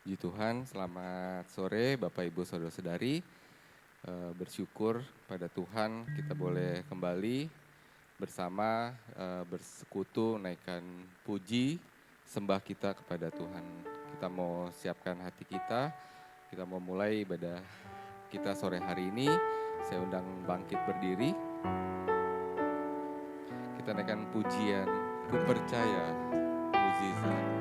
Puji Tuhan, selamat sore Bapak Ibu Saudara-saudari. Bersyukur pada Tuhan kita boleh kembali bersama bersekutu naikkan puji sembah kita kepada Tuhan. Kita mau siapkan hati kita mau mulai ibadah kita sore hari ini. Saya undang bangkit berdiri. Kita naikkan pujian, ku percaya mukjizat.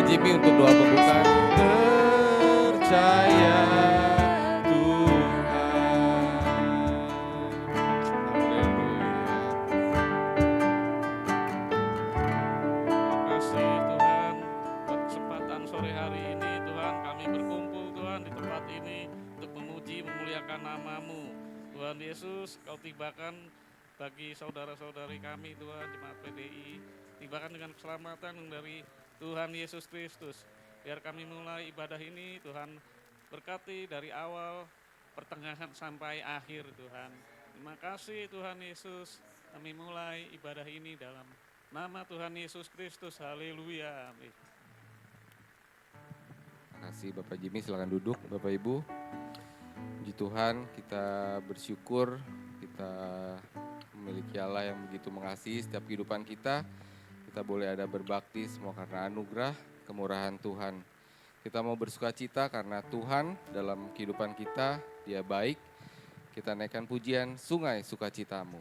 Jimmy untuk doa pembuka. Percaya Tuhan. Tuhan Yesus, Kau tibakan bagi saudara-saudari kami Tuhan, jemaat PDI, tibakan dengan keselamatan dari Tuhan Yesus Kristus. Biar kami mulai ibadah ini Tuhan, berkati dari awal, pertengahan sampai akhir Tuhan. Terima kasih Tuhan Yesus, kami mulai ibadah ini dalam nama Tuhan Yesus Kristus. Haleluya. Amin. Terima kasih Bapak Jimmy, silakan duduk Bapak Ibu. Puji Tuhan, kita bersyukur kita memiliki Allah yang begitu mengasihi setiap kehidupan kita. Kita boleh ada berbakti semua karena anugerah, kemurahan Tuhan. Kita mau bersuka cita karena Tuhan dalam kehidupan kita, Dia baik. Kita naikkan pujian Sungai Sukacitamu.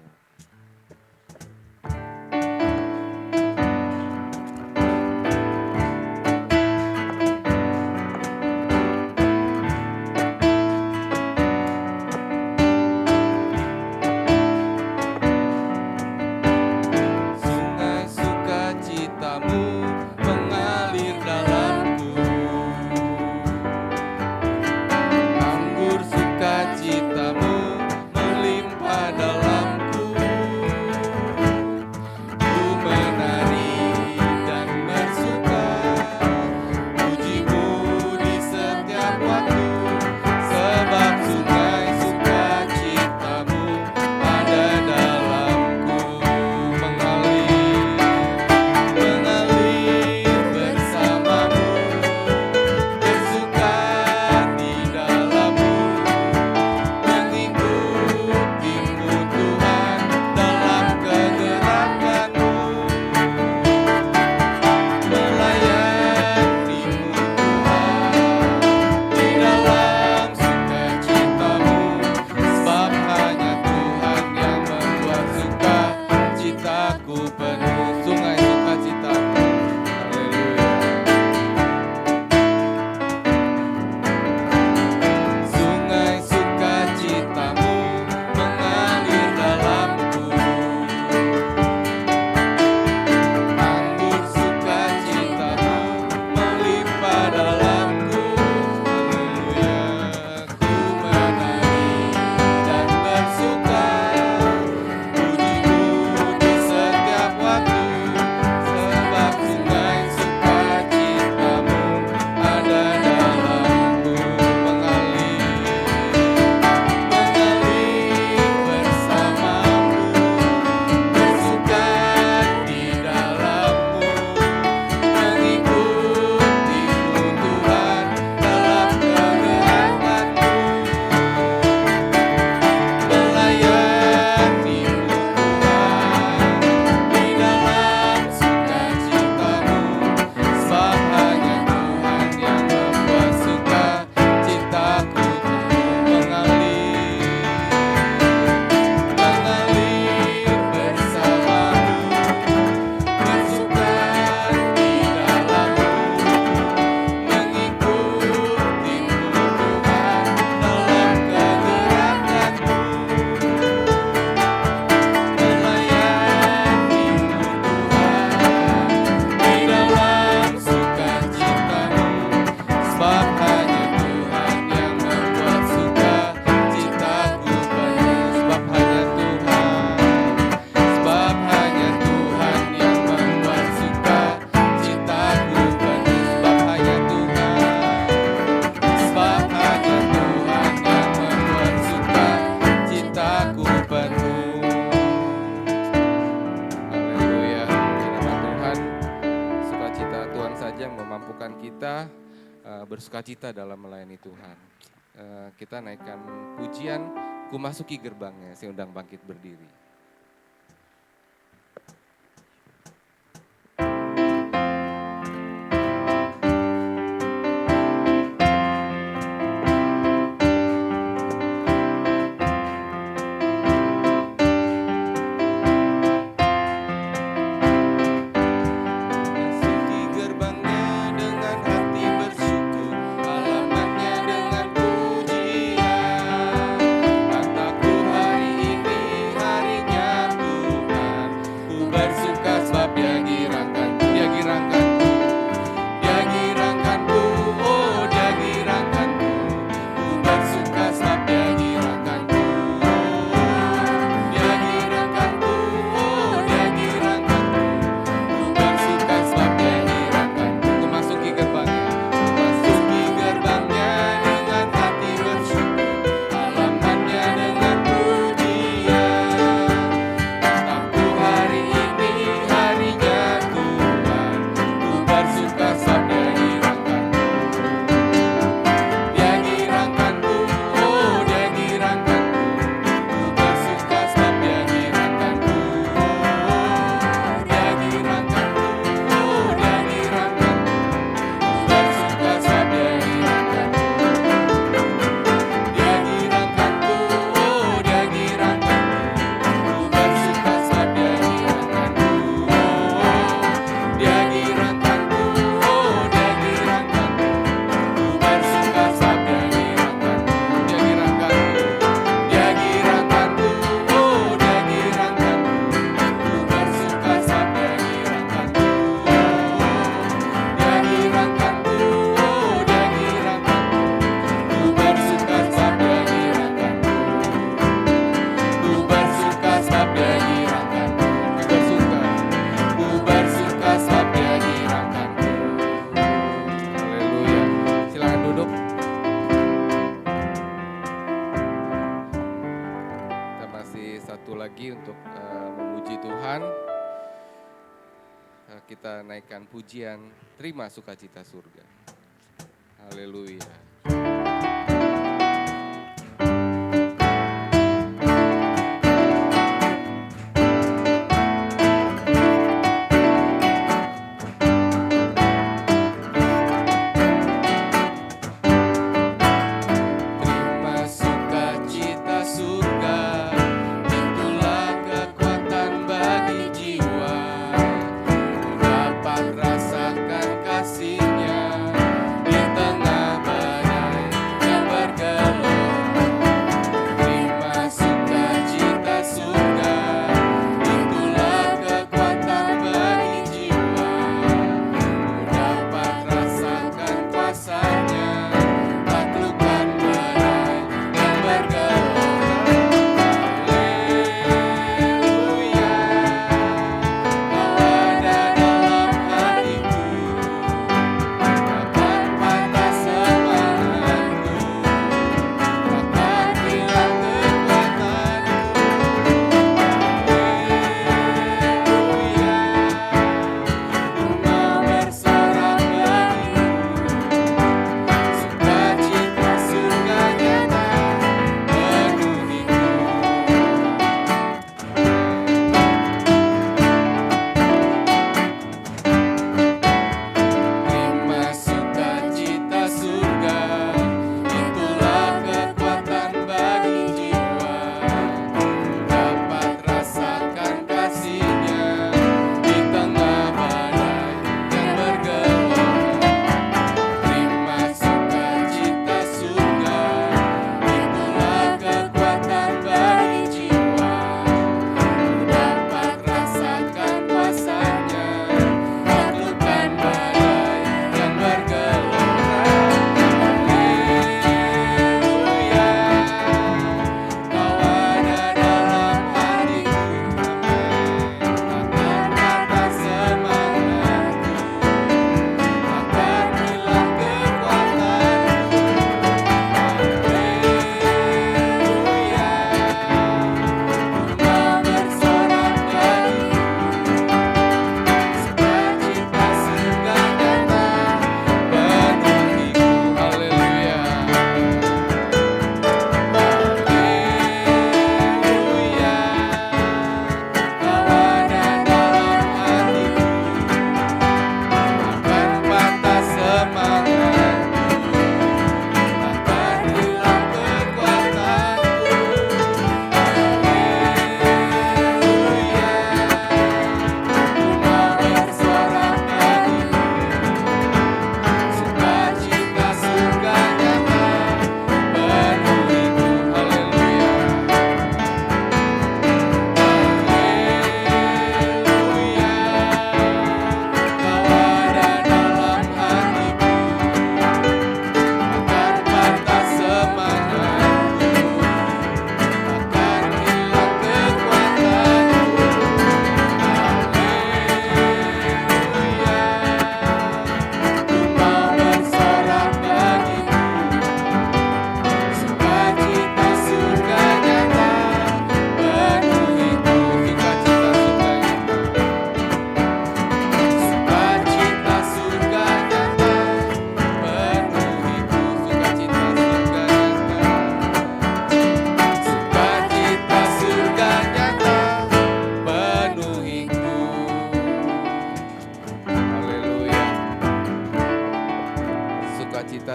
Bersukacita dalam melayani Tuhan. Kita naikkan pujian, ku masuki gerbangnya, saya undang bangkit berdiri. kita naikkan pujian, terima sukacita surga. Haleluya.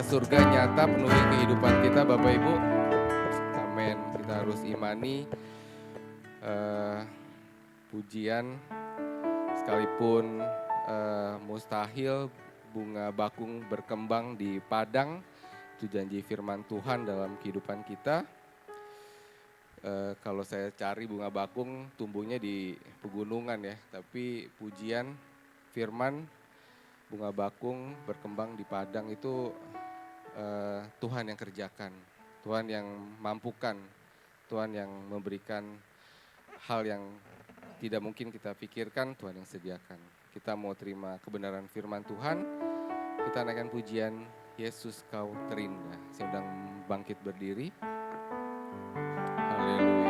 Surga nyata penuhi kehidupan kita Bapak Ibu. Amin. Kita harus imani pujian sekalipun mustahil bunga bakung berkembang di padang. Itu janji firman Tuhan dalam kehidupan kita. Kalau saya cari bunga bakung tumbuhnya di pegunungan ya. Tapi pujian firman bunga bakung berkembang di padang itu Tuhan yang kerjakan, Tuhan yang mampukan, Tuhan yang memberikan hal yang tidak mungkin kita pikirkan, Tuhan yang sediakan. Kita mau terima kebenaran firman Tuhan, kita naikkan pujian Yesus kau terindah. Saya undang bangkit berdiri. Haleluya.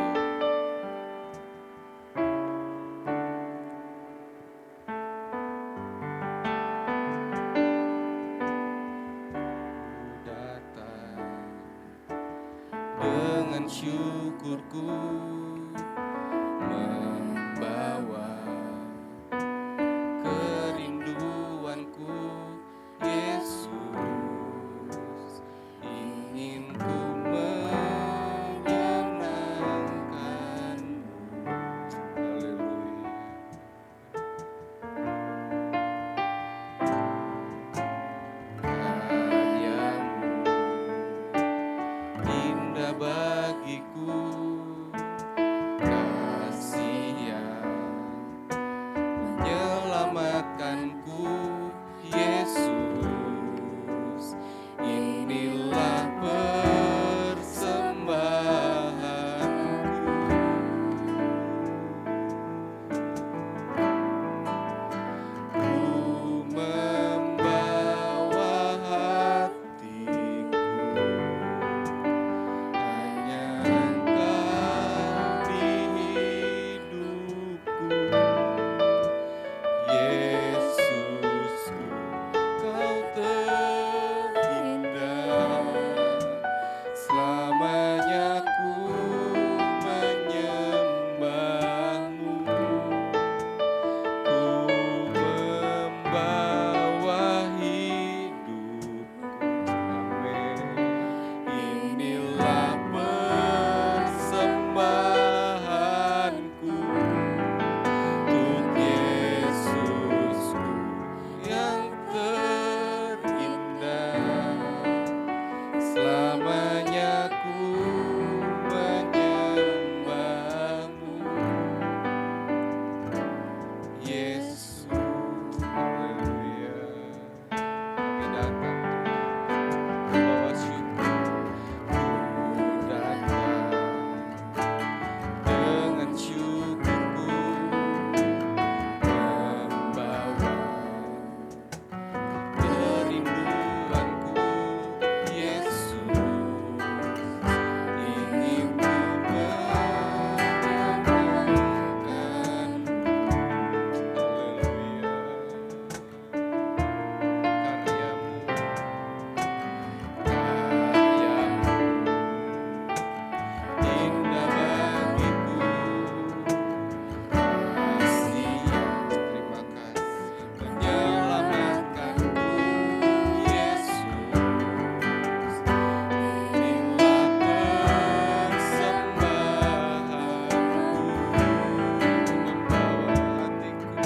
Tuhanku Yesus, inilah persembahanku. Ku membawa hatiku, hanya Engkau di hidupku. Yesusku, Kau terindah, selamanya ku menyembahmu. Ku membawa hidupku, amin. Inilah persembahanku untuk Yesusku yang terindah, selamanya ku menyembahmu. Yesus, haleluya. Kami datang membawa syukur, ku datang dengan syukurku, membawa kerinduanku. Yesus, ingin ku menyembahkanmu. Haleluya. Karyamu indah bagiku, kasih-Nya, terima kasih, menyelamatkanku. Yesus, inilah persembahanku, membawa hatiku,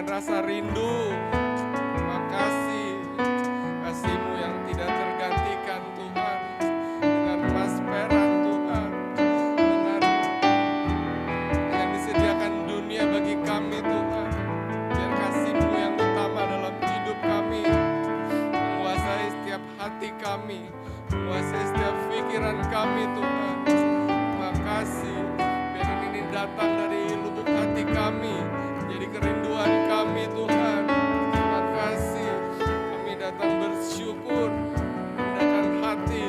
rasa rindu. Terima kasih, kasih-Mu yang tidak tergantikan Tuhan, dengan emas perak Tuhan, dengan disediakan dunia bagi kami Tuhan. Biar kasih-Mu yang utama dalam hidup kami, menguasai setiap hati kami, menguasai setiap pikiran kami Tuhan. Terima kasih, biar ini datang dari lubuk hati kami, jadi kerinduan kami Tuhan. Terima kasih, kami datang bersyukur, menggunakan hati,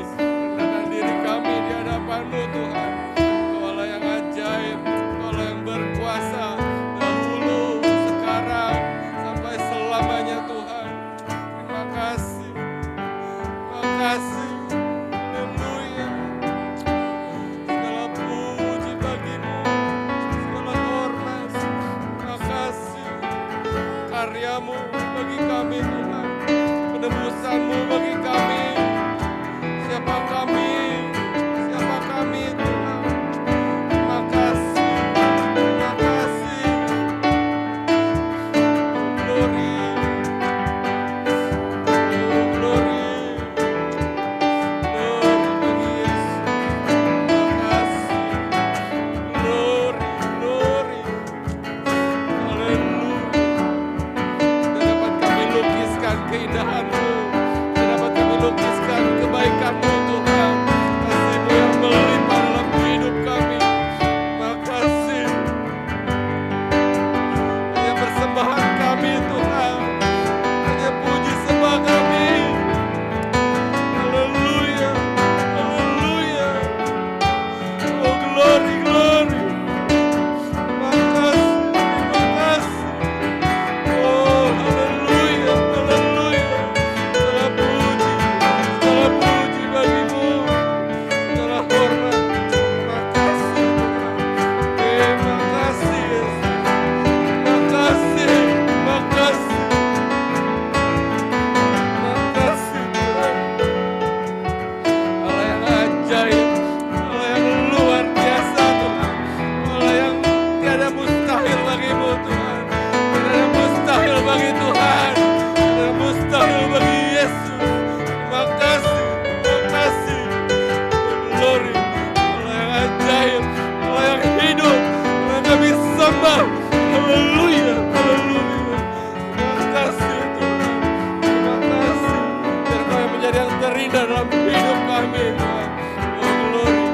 dalam hidup kami Tuhan. Oh glory,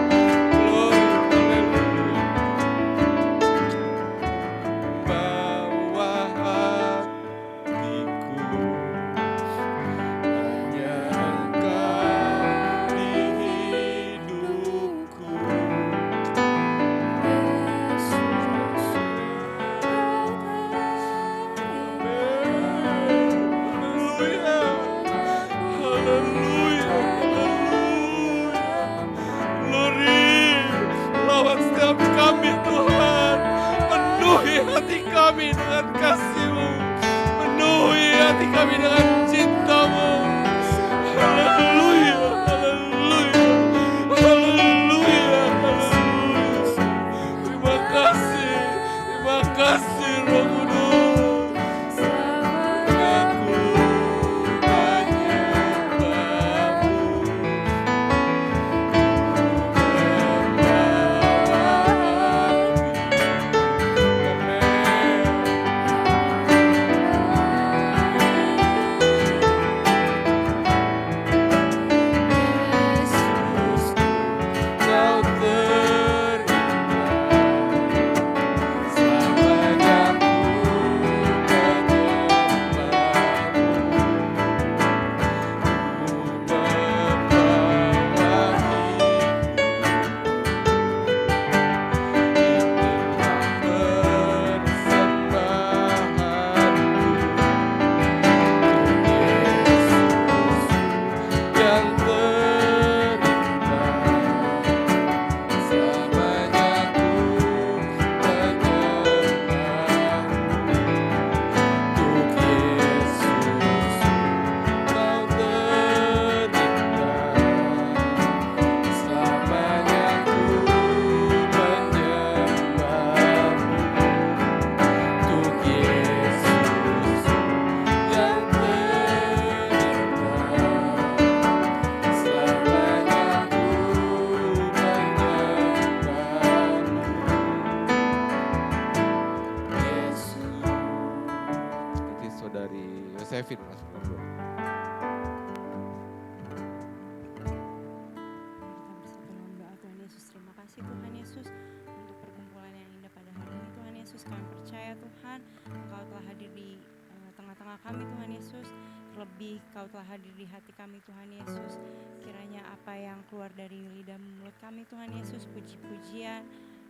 glory, haleluya. Bawa hatiku hanya Engkau di hidupku. Haleluya, haleluya, haleluya. Glory, lawan setiap kami Tuhan. Penuhi hati kami dengan kasih-Mu. Penuhi hati kami dengan cinta-Mu. Haleluya, haleluya, haleluya, haleluya. Terima kasih Roh Kudus. Aku Kau terindah, selamanya ku menyembahmu. Ku membawa inilah persembahanku. Yesus yang terindah, selamanya ku menyembahmu. Untuk Yesus Kau terindah, selamanya ku menyembahmu. Untuk Yesus yang terindah, selamanya ku menyembahmu. Yesus. Nanti saudari Yosefin masuk ngobrol. Kita bersatu dalam doa Tuhan Yesus. Terima kasih Tuhan Yesus untuk perkumpulan yang indah pada hari ini Tuhan Yesus. Kami percaya Tuhan Engkau telah hadir di tengah-tengah kami Tuhan Yesus. Terlebih Kau telah hadir di hati kami Tuhan Yesus. Kiranya apa yang keluar dari lidah mulut kami Tuhan Yesus, puji-pujian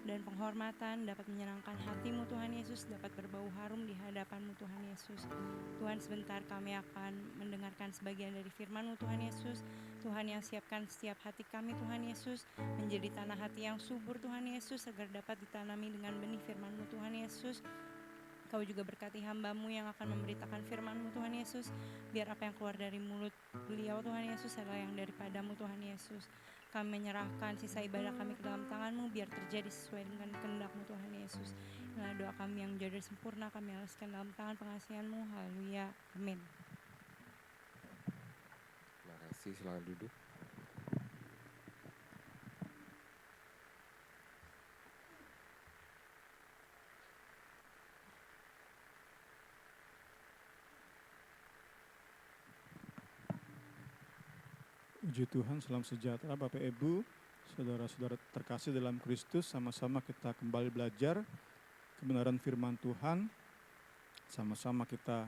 dan penghormatan dapat menyenangkan hati-Mu Tuhan Yesus, dapat berbau harum di hadapan-Mu Tuhan Yesus. Tuhan, sebentar kami akan mendengarkan sebagian dari firman-Mu Tuhan Yesus. Tuhan yang siapkan setiap hati kami Tuhan Yesus menjadi tanah hati yang subur Tuhan Yesus, agar dapat ditanami dengan benih firman-Mu Tuhan Yesus. Kau juga berkati hamba-Mu yang akan memberitakan firman-Mu Tuhan Yesus. Biar apa yang keluar dari mulut beliau Tuhan Yesus adalah yang daripada-Mu Tuhan Yesus. Kami menyerahkan sisa ibadah kami ke dalam tangan-Mu, biar terjadi sesuai dengan kehendak-Mu Tuhan Yesus. Inilah doa kami yang jujur dan sempurna, kami alaskan dalam tangan pengasihan-Mu. Haleluya, amin. Terima kasih, silakan duduk. Puji Tuhan, salam sejahtera Bapak Ibu, saudara-saudara terkasih dalam Kristus. Sama-sama kita kembali belajar kebenaran firman Tuhan. Sama-sama kita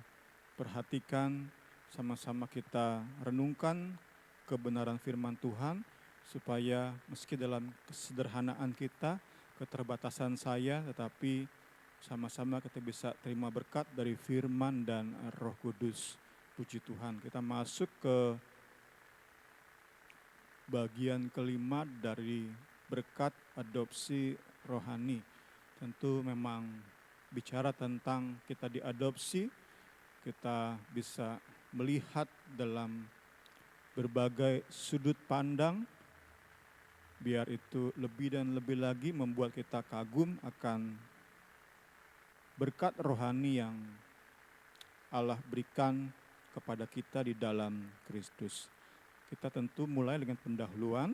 perhatikan, sama-sama kita renungkan kebenaran firman Tuhan, supaya meski dalam kesederhanaan kita, keterbatasan saya, tetapi sama-sama kita bisa terima berkat dari firman dan Roh Kudus. Puji Tuhan, kita masuk ke bagian kelima dari berkat adopsi rohani. Tentu memang bicara tentang kita diadopsi, kita bisa melihat dalam berbagai sudut pandang, biar itu lebih dan lebih lagi membuat kita kagum akan berkat rohani yang Allah berikan kepada kita di dalam Kristus. Kita tentu mulai dengan pendahuluan.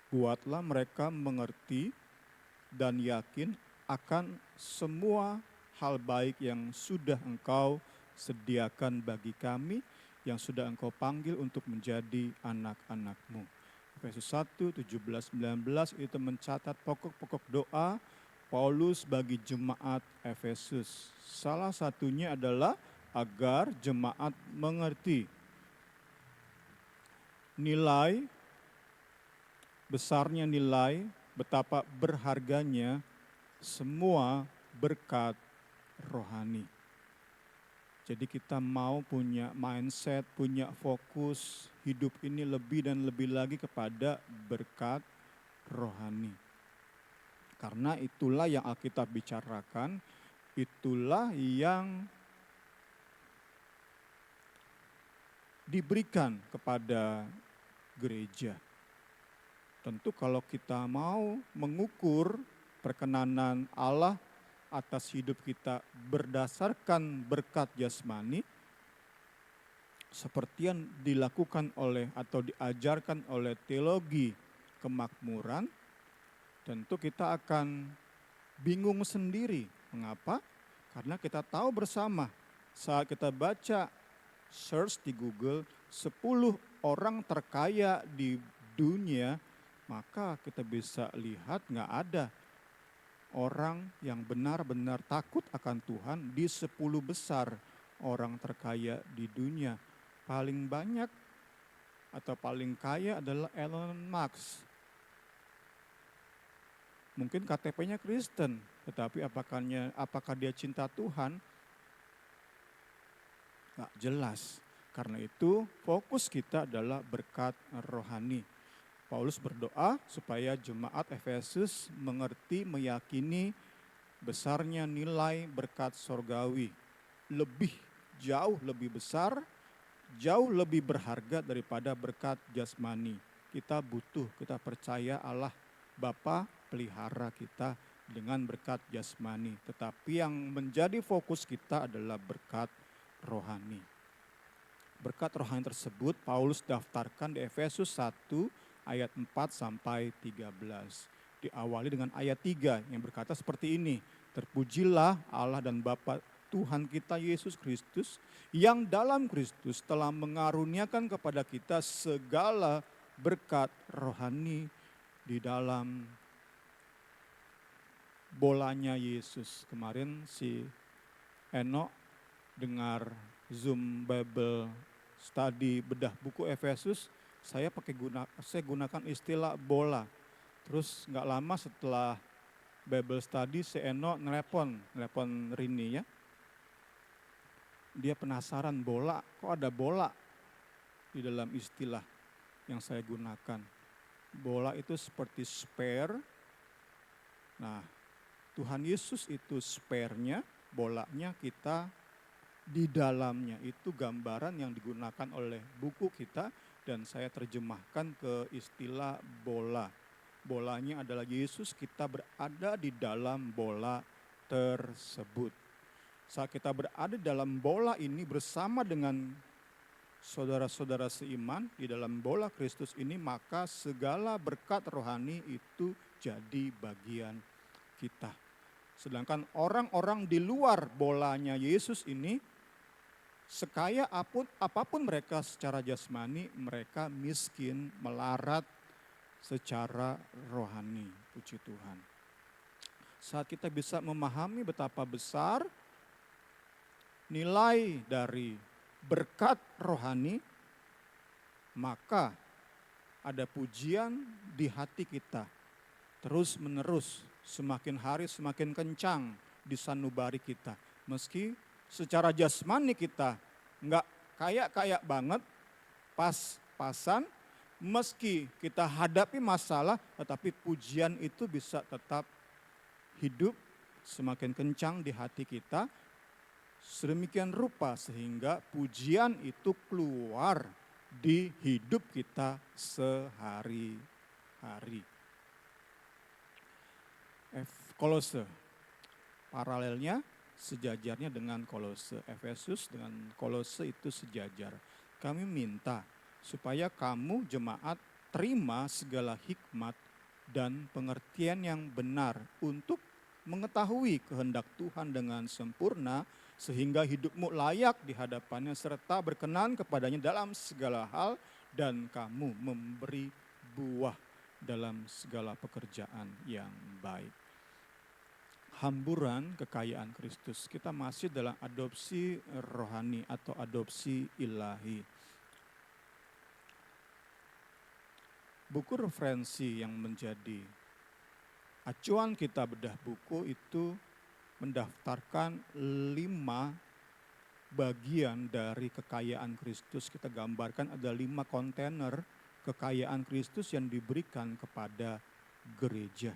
Buatlah mereka mengerti dan yakin akan semua hal baik yang sudah Engkau sediakan bagi kami yang sudah Engkau panggil untuk menjadi anak-anak-Mu. Efesus 1, 17, 19 itu mencatat pokok-pokok doa Paulus bagi jemaat Efesus. Salah satunya adalah agar jemaat mengerti besarnya nilai, betapa berharganya semua berkat rohani. Jadi kita mau punya mindset, punya fokus hidup ini lebih dan lebih lagi kepada berkat rohani. Karena itulah yang Alkitab bicarakan, itulah yang diberikan kepada gereja. Tentu kalau kita mau mengukur perkenanan Allah atas hidup kita berdasarkan berkat jasmani, seperti yang dilakukan oleh atau diajarkan oleh teologi kemakmuran, tentu kita akan bingung sendiri. Mengapa? Karena kita tahu bersama saat kita baca search di Google 10 orang terkaya di dunia, maka kita bisa lihat nggak ada orang yang benar-benar takut akan Tuhan di 10 besar orang terkaya di dunia. Paling banyak atau paling kaya adalah Elon Musk. Mungkin KTP-nya Kristen, tetapi apakah dia cinta Tuhan? Nggak jelas. Karena itu fokus kita adalah berkat rohani. Paulus berdoa supaya jemaat Efesus mengerti, meyakini besarnya nilai berkat sorgawi. Jauh lebih besar, jauh lebih berharga daripada berkat jasmani. Kita percaya Allah Bapa pelihara kita dengan berkat jasmani. Tetapi yang menjadi fokus kita adalah berkat rohani. Berkat rohani tersebut Paulus daftarkan di Efesus 1 ayat 4 sampai 13. Diawali dengan ayat 3 yang berkata seperti ini. Terpujilah Allah dan Bapa Tuhan kita Yesus Kristus yang dalam Kristus telah mengaruniakan kepada kita segala berkat rohani di dalam bolanya Yesus. Kemarin si Eno dengar Zoom Bible Study bedah buku Efesus, saya gunakan istilah bola. Terus nggak lama setelah Bible Study, si Eno nelpon Rini ya. Dia penasaran bola, kok ada bola di dalam istilah yang saya gunakan. Bola itu seperti spare. Nah, Tuhan Yesus itu spare-nya, bolanya kita di dalamnya. Itu gambaran yang digunakan oleh buku kita dan saya terjemahkan ke istilah bola. Bolanya adalah Yesus, kita berada di dalam bola tersebut. Saat kita berada di dalam bola ini bersama dengan saudara-saudara seiman di dalam bola Kristus ini, maka segala berkat rohani itu jadi bagian kita. Sedangkan orang-orang di luar bolanya Yesus ini, sekaya apapun mereka secara jasmani, mereka miskin, melarat secara rohani. Puji Tuhan. Saat kita bisa memahami betapa besar nilai dari berkat rohani, maka ada pujian di hati kita. Terus menerus, semakin hari semakin kencang di sanubari kita. Meski secara jasmani kita nggak kaya banget, pas-pasan, meski kita hadapi masalah, tetapi pujian itu bisa tetap hidup semakin kencang di hati kita. Sedemikian rupa sehingga pujian itu keluar di hidup kita sehari-hari. Kolose, paralelnya sejajarnya dengan Kolose. Efesus dengan Kolose itu sejajar. Kami minta supaya kamu jemaat terima segala hikmat dan pengertian yang benar untuk mengetahui kehendak Tuhan dengan sempurna sehingga hidupmu layak di hadapannya serta berkenan kepadanya dalam segala hal, dan kamu memberi buah dalam segala pekerjaan yang baik. Hamburan kekayaan Kristus. Kita masih dalam adopsi rohani atau adopsi ilahi. Buku referensi yang menjadi acuan kita bedah buku itu mendaftarkan 5 bagian dari kekayaan Kristus. Kita gambarkan ada 5 kontainer kekayaan Kristus yang diberikan kepada gereja.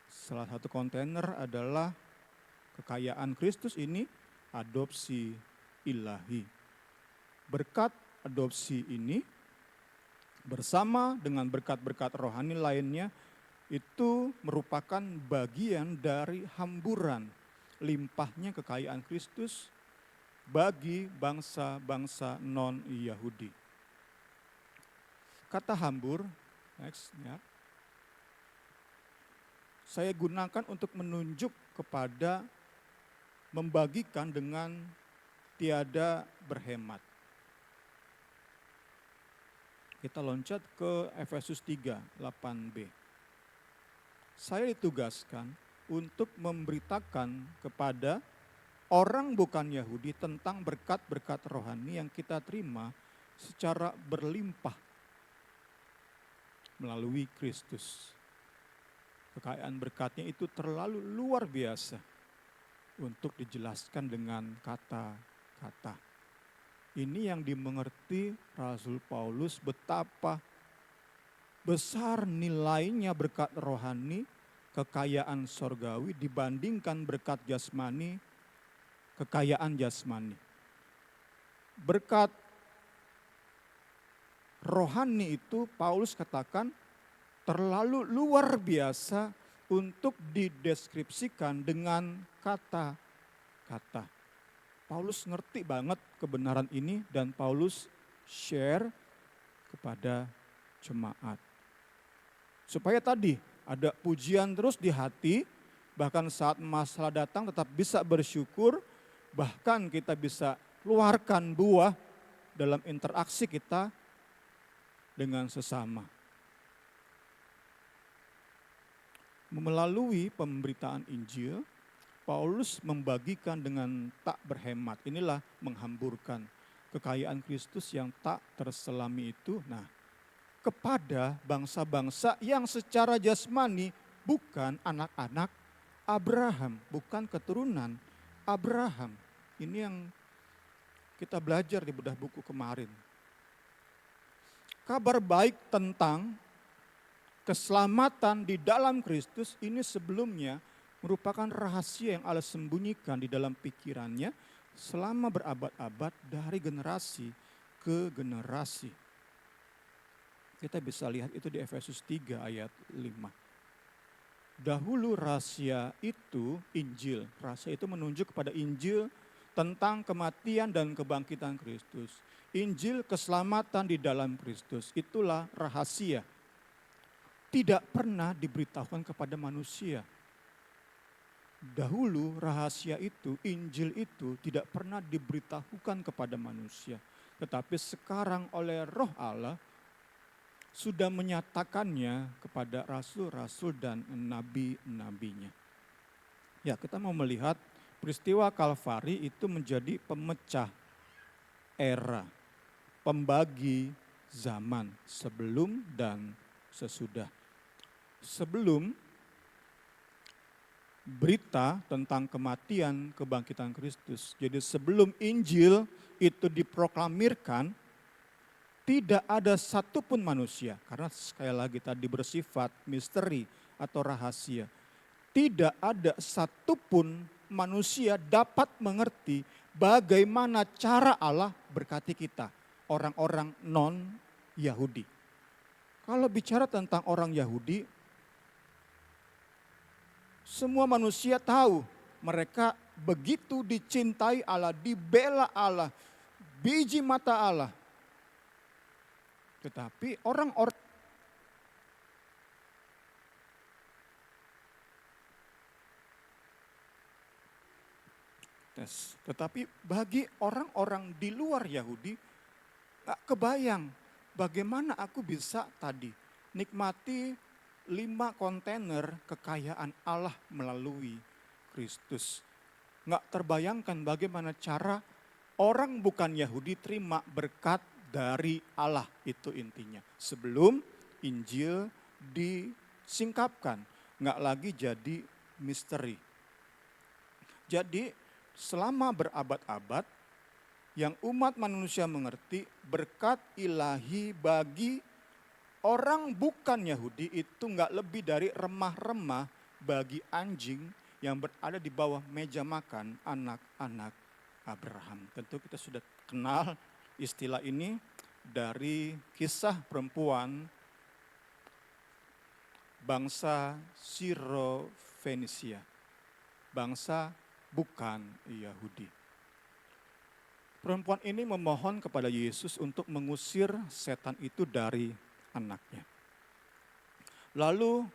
Salah satu kontainer adalah kekayaan Kristus ini adopsi ilahi. Berkat adopsi ini bersama dengan berkat-berkat rohani lainnya itu merupakan bagian dari hamburan limpahnya kekayaan Kristus bagi bangsa-bangsa non-Yahudi. Kata hambur, next, ya, saya gunakan untuk menunjuk kepada membagikan dengan tiada berhemat. Kita loncat ke Efesus 3, 8b. Saya ditugaskan untuk memberitakan kepada orang bukan Yahudi tentang berkat-berkat rohani yang kita terima secara berlimpah melalui Kristus. Kekayaan berkatnya itu terlalu luar biasa untuk dijelaskan dengan kata-kata. Ini yang dimengerti Rasul Paulus betapa besar nilainya berkat rohani, kekayaan sorgawi dibandingkan berkat jasmani, kekayaan jasmani. Berkat rohani itu Paulus katakan terlalu luar biasa untuk dideskripsikan dengan kata-kata. Paulus ngerti banget kebenaran ini dan Paulus share kepada jemaat. Supaya tadi ada pujian terus di hati, bahkan saat masalah datang tetap bisa bersyukur, bahkan kita bisa keluarkan buah dalam interaksi kita dengan sesama. Melalui pemberitaan Injil, Paulus membagikan dengan tak berhemat. Inilah menghamburkan kekayaan Kristus yang tak terselami itu. Nah, kepada bangsa-bangsa yang secara jasmani bukan anak-anak Abraham, bukan keturunan Abraham. Ini yang kita belajar di bedah buku kemarin. Kabar baik tentang keselamatan di dalam Kristus ini sebelumnya merupakan rahasia yang Allah sembunyikan di dalam pikirannya selama berabad-abad dari generasi ke generasi. Kita bisa lihat itu di Efesus 3 ayat 5. Dahulu rahasia itu Injil. Rahasia itu menunjuk kepada Injil tentang kematian dan kebangkitan Kristus. Injil keselamatan di dalam Kristus. Itulah rahasia. Tidak pernah diberitahukan kepada manusia. Dahulu rahasia itu, Injil itu tidak pernah diberitahukan kepada manusia. Tetapi sekarang oleh Roh Allah sudah menyatakannya kepada rasul-rasul dan nabi-nabinya. Ya, kita mau melihat peristiwa Kalvari itu menjadi pemecah era, pembagi zaman sebelum dan sesudah. Sebelum berita tentang kematian kebangkitan Kristus. Jadi sebelum Injil itu diproklamirkan, tidak ada satupun manusia, karena sekali lagi tadi bersifat misteri atau rahasia. Tidak ada satupun manusia dapat mengerti bagaimana cara Allah berkati kita, orang-orang non-Yahudi. Kalau bicara tentang orang Yahudi, semua manusia tahu mereka begitu dicintai Allah, dibela Allah, biji mata Allah. Tetapi orang-orang kita Yes. Tetapi bagi orang-orang di luar Yahudi, gak kebayang bagaimana aku bisa tadi nikmati 5 kontainer kekayaan Allah melalui Kristus. Gak terbayangkan bagaimana cara orang bukan Yahudi terima berkat dari Allah, itu intinya. Sebelum Injil disingkapkan, gak lagi jadi misteri. Jadi selama berabad-abad yang umat manusia mengerti berkat ilahi bagi orang bukan Yahudi itu gak lebih dari remah-remah bagi anjing yang berada di bawah meja makan anak-anak Abraham. Tentu kita sudah kenal istilah ini dari kisah perempuan bangsa Siro-Fenisia, bangsa bukan Yahudi. Perempuan ini memohon kepada Yesus untuk mengusir setan itu dari anaknya. Lalu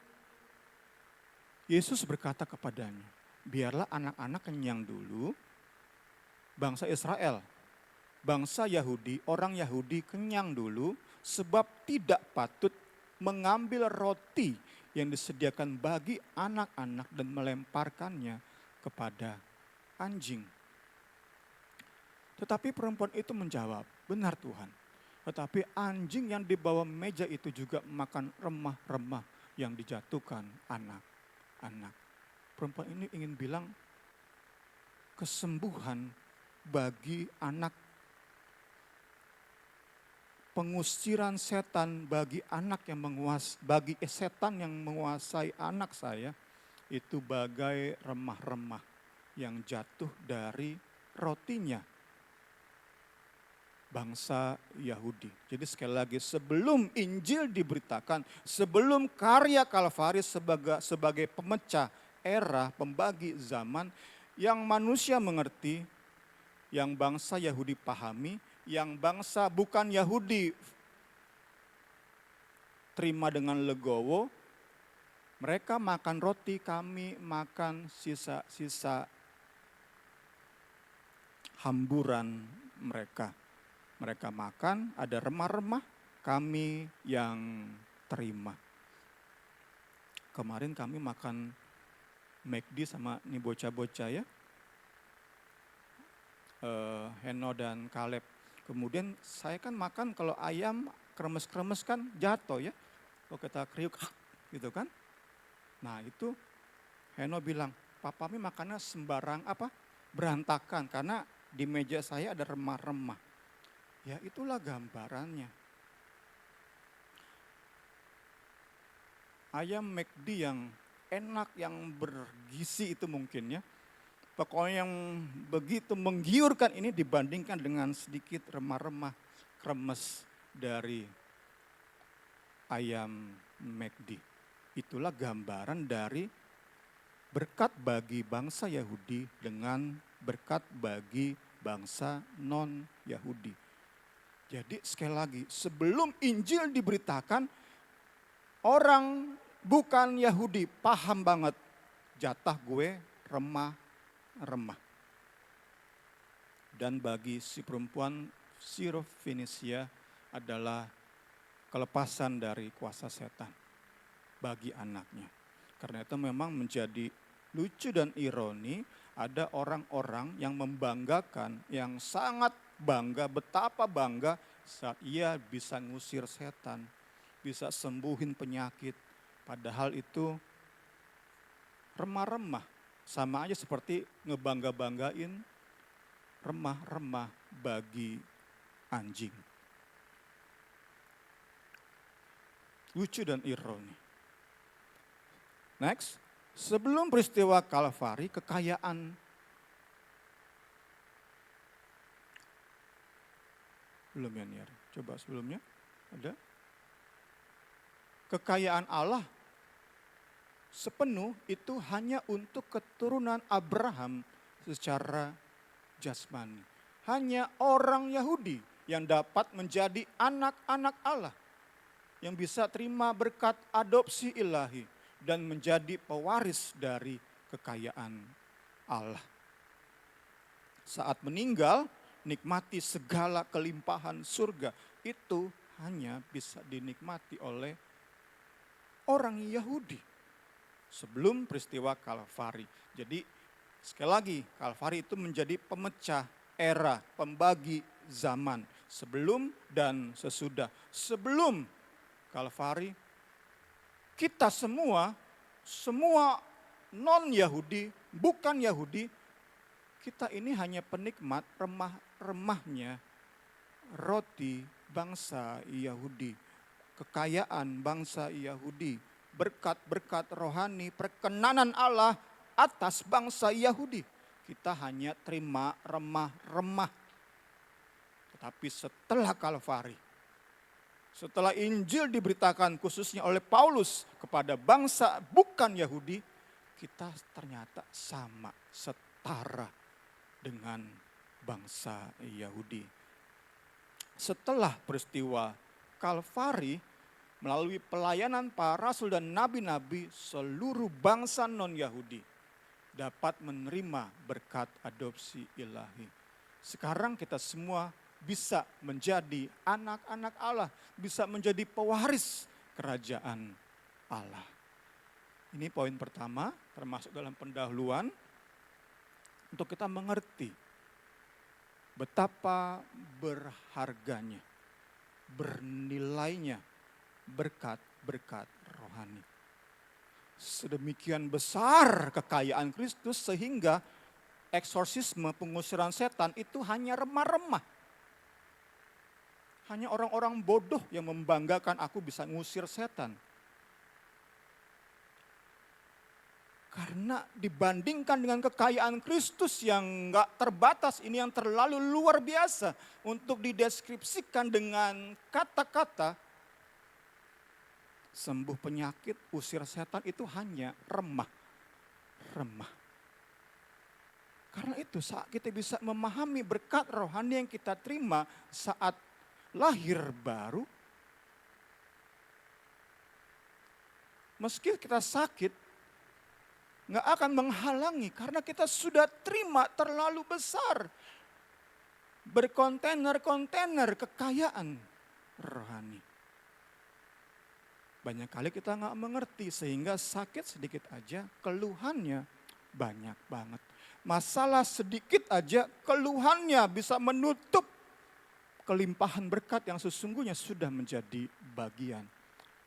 Yesus berkata kepadanya, biarlah anak-anak kenyang dulu, bangsa Israel, bangsa Yahudi, orang Yahudi kenyang dulu, sebab tidak patut mengambil roti yang disediakan bagi anak-anak dan melemparkannya kepada anjing. Tetapi perempuan itu menjawab, benar Tuhan. Tetapi anjing yang di bawah meja itu juga makan remah-remah yang dijatuhkan anak-anak. Perempuan ini ingin bilang kesembuhan bagi anak, pengusiran setan bagi anak yang bagi setan yang menguasai anak saya itu bagai remah-remah yang jatuh dari rotinya bangsa Yahudi. Jadi sekali lagi, sebelum Injil diberitakan, sebelum karya Kalvari sebagai pemecah era, pembagi zaman, yang manusia mengerti, yang bangsa Yahudi pahami, yang bangsa bukan Yahudi terima dengan legowo, mereka makan roti, kami makan sisa-sisa hamburan mereka. Mereka makan, ada remah-remah, kami yang terima. Kemarin kami makan McD sama nih bocah-bocah ya, Heno dan Kaleb. Kemudian saya kan makan kalau ayam kremes-kremes kan jatuh ya, kalau kita kriuk gitu kan. Nah itu Heno bilang, papami makannya sembarang berantakan karena di meja saya ada remah-remah. Ya itulah gambarannya. Ayam McD yang enak, yang bergizi itu mungkin ya. Pokoknya yang begitu menggiurkan ini dibandingkan dengan sedikit remah-remah kremes dari ayam McD. Itulah gambaran dari berkat bagi bangsa Yahudi dengan berkat bagi bangsa non-Yahudi. Jadi sekali lagi, sebelum Injil diberitakan, orang bukan Yahudi paham banget jatah gue remah-remah. Dan bagi si perempuan Siro-Fenisia adalah kelepasan dari kuasa setan bagi anaknya. Karena itu memang menjadi lucu dan ironi, ada orang-orang yang membanggakan, yang sangat bangga, betapa bangga saat ia bisa ngusir setan, bisa sembuhin penyakit. Padahal itu remah-remah, sama aja seperti ngebangga-banggain remah-remah bagi anjing. Lucu dan ironi. Next, sebelum peristiwa Kalvari, kekayaan belum ya Niar, coba sebelumnya ada. Kekayaan Allah sepenuh itu hanya untuk keturunan Abraham secara jasmani. Hanya orang Yahudi yang dapat menjadi anak-anak Allah, yang bisa terima berkat adopsi ilahi dan menjadi pewaris dari kekayaan Allah. saat meninggal nikmati segala kelimpahan surga. Itu hanya bisa dinikmati oleh orang Yahudi sebelum peristiwa Kalvari. Jadi sekali lagi, Kalvari itu menjadi pemecah era, pembagi zaman sebelum dan sesudah. Sebelum Kalvari, kita semua non-Yahudi, bukan Yahudi, kita ini hanya penikmat remah-remahnya roti bangsa Yahudi, kekayaan bangsa Yahudi, berkat-berkat rohani, perkenanan Allah atas bangsa Yahudi. Kita hanya terima remah-remah. Tetapi setelah Kalvari, setelah Injil diberitakan khususnya oleh Paulus kepada bangsa bukan Yahudi, kita ternyata sama, setara dengan bangsa Yahudi. Setelah peristiwa Kalvari, melalui pelayanan para rasul dan nabi-nabi, seluruh bangsa non-Yahudi dapat menerima berkat adopsi ilahi. Sekarang kita semua bisa menjadi anak-anak Allah, bisa menjadi pewaris kerajaan Allah. Ini poin pertama, termasuk dalam pendahuluan, untuk kita mengerti betapa berharganya, bernilainya berkat-berkat rohani. Sedemikian besar kekayaan Kristus sehingga eksorsisme, pengusiran setan itu hanya remah-remah. Hanya orang-orang bodoh yang membanggakan aku bisa ngusir setan. Karena dibandingkan dengan kekayaan Kristus yang gak terbatas, ini yang terlalu luar biasa untuk dideskripsikan dengan kata-kata. Sembuh penyakit, usir setan itu hanya remah. Karena itu saat kita bisa memahami berkat rohani yang kita terima saat lahir baru, meski kita sakit, gak akan menghalangi karena kita sudah terima terlalu besar. Berkontainer-kontainer kekayaan rohani. Banyak kali kita gak mengerti sehingga sakit sedikit aja keluhannya banyak banget. Masalah sedikit aja keluhannya bisa menutup kelimpahan berkat yang sesungguhnya sudah menjadi bagian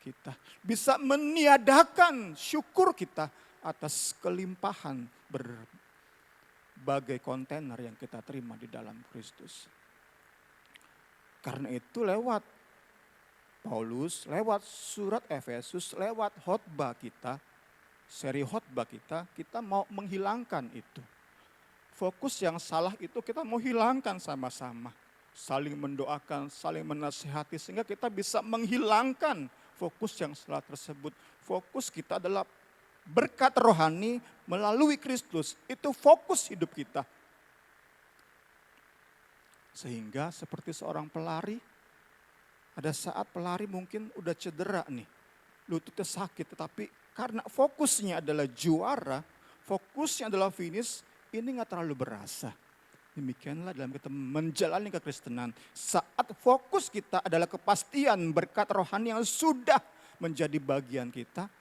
kita. Bisa meniadakan syukur kita atas kelimpahan berbagai kontainer yang kita terima di dalam Kristus. Karena itu lewat Paulus, lewat surat Efesus, lewat khotbah kita, seri khotbah kita mau menghilangkan itu. Fokus yang salah itu kita mau hilangkan sama-sama. Saling mendoakan, saling menasihati sehingga kita bisa menghilangkan fokus yang salah tersebut. Fokus kita adalah berkat rohani melalui Kristus. Itu fokus hidup kita. Sehingga seperti seorang pelari, ada saat pelari mungkin udah cedera nih. Lututnya sakit, tetapi karena fokusnya adalah juara, fokusnya adalah finish, ini gak terlalu berasa. Demikianlah dalam kita menjalani kekristenan. Saat fokus kita adalah kepastian berkat rohani yang sudah menjadi bagian kita.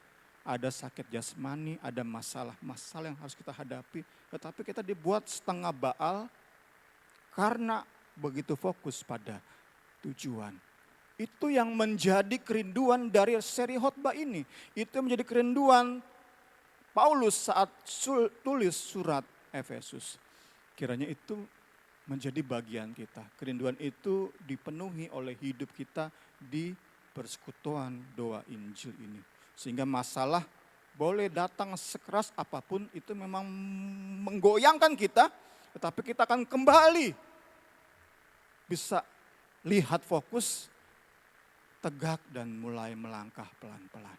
Ada sakit jasmani, ada masalah-masalah yang harus kita hadapi. Tetapi kita dibuat setengah baal karena begitu fokus pada tujuan. Itu yang menjadi kerinduan dari seri khotbah ini. Itu menjadi kerinduan Paulus saat tulis surat Efesus. Kiranya itu menjadi bagian kita. Kerinduan itu dipenuhi oleh hidup kita di persekutuan doa Injil ini. Sehingga masalah boleh datang sekeras apapun itu memang menggoyangkan kita. Tetapi kita akan kembali bisa lihat fokus, tegak dan mulai melangkah pelan-pelan.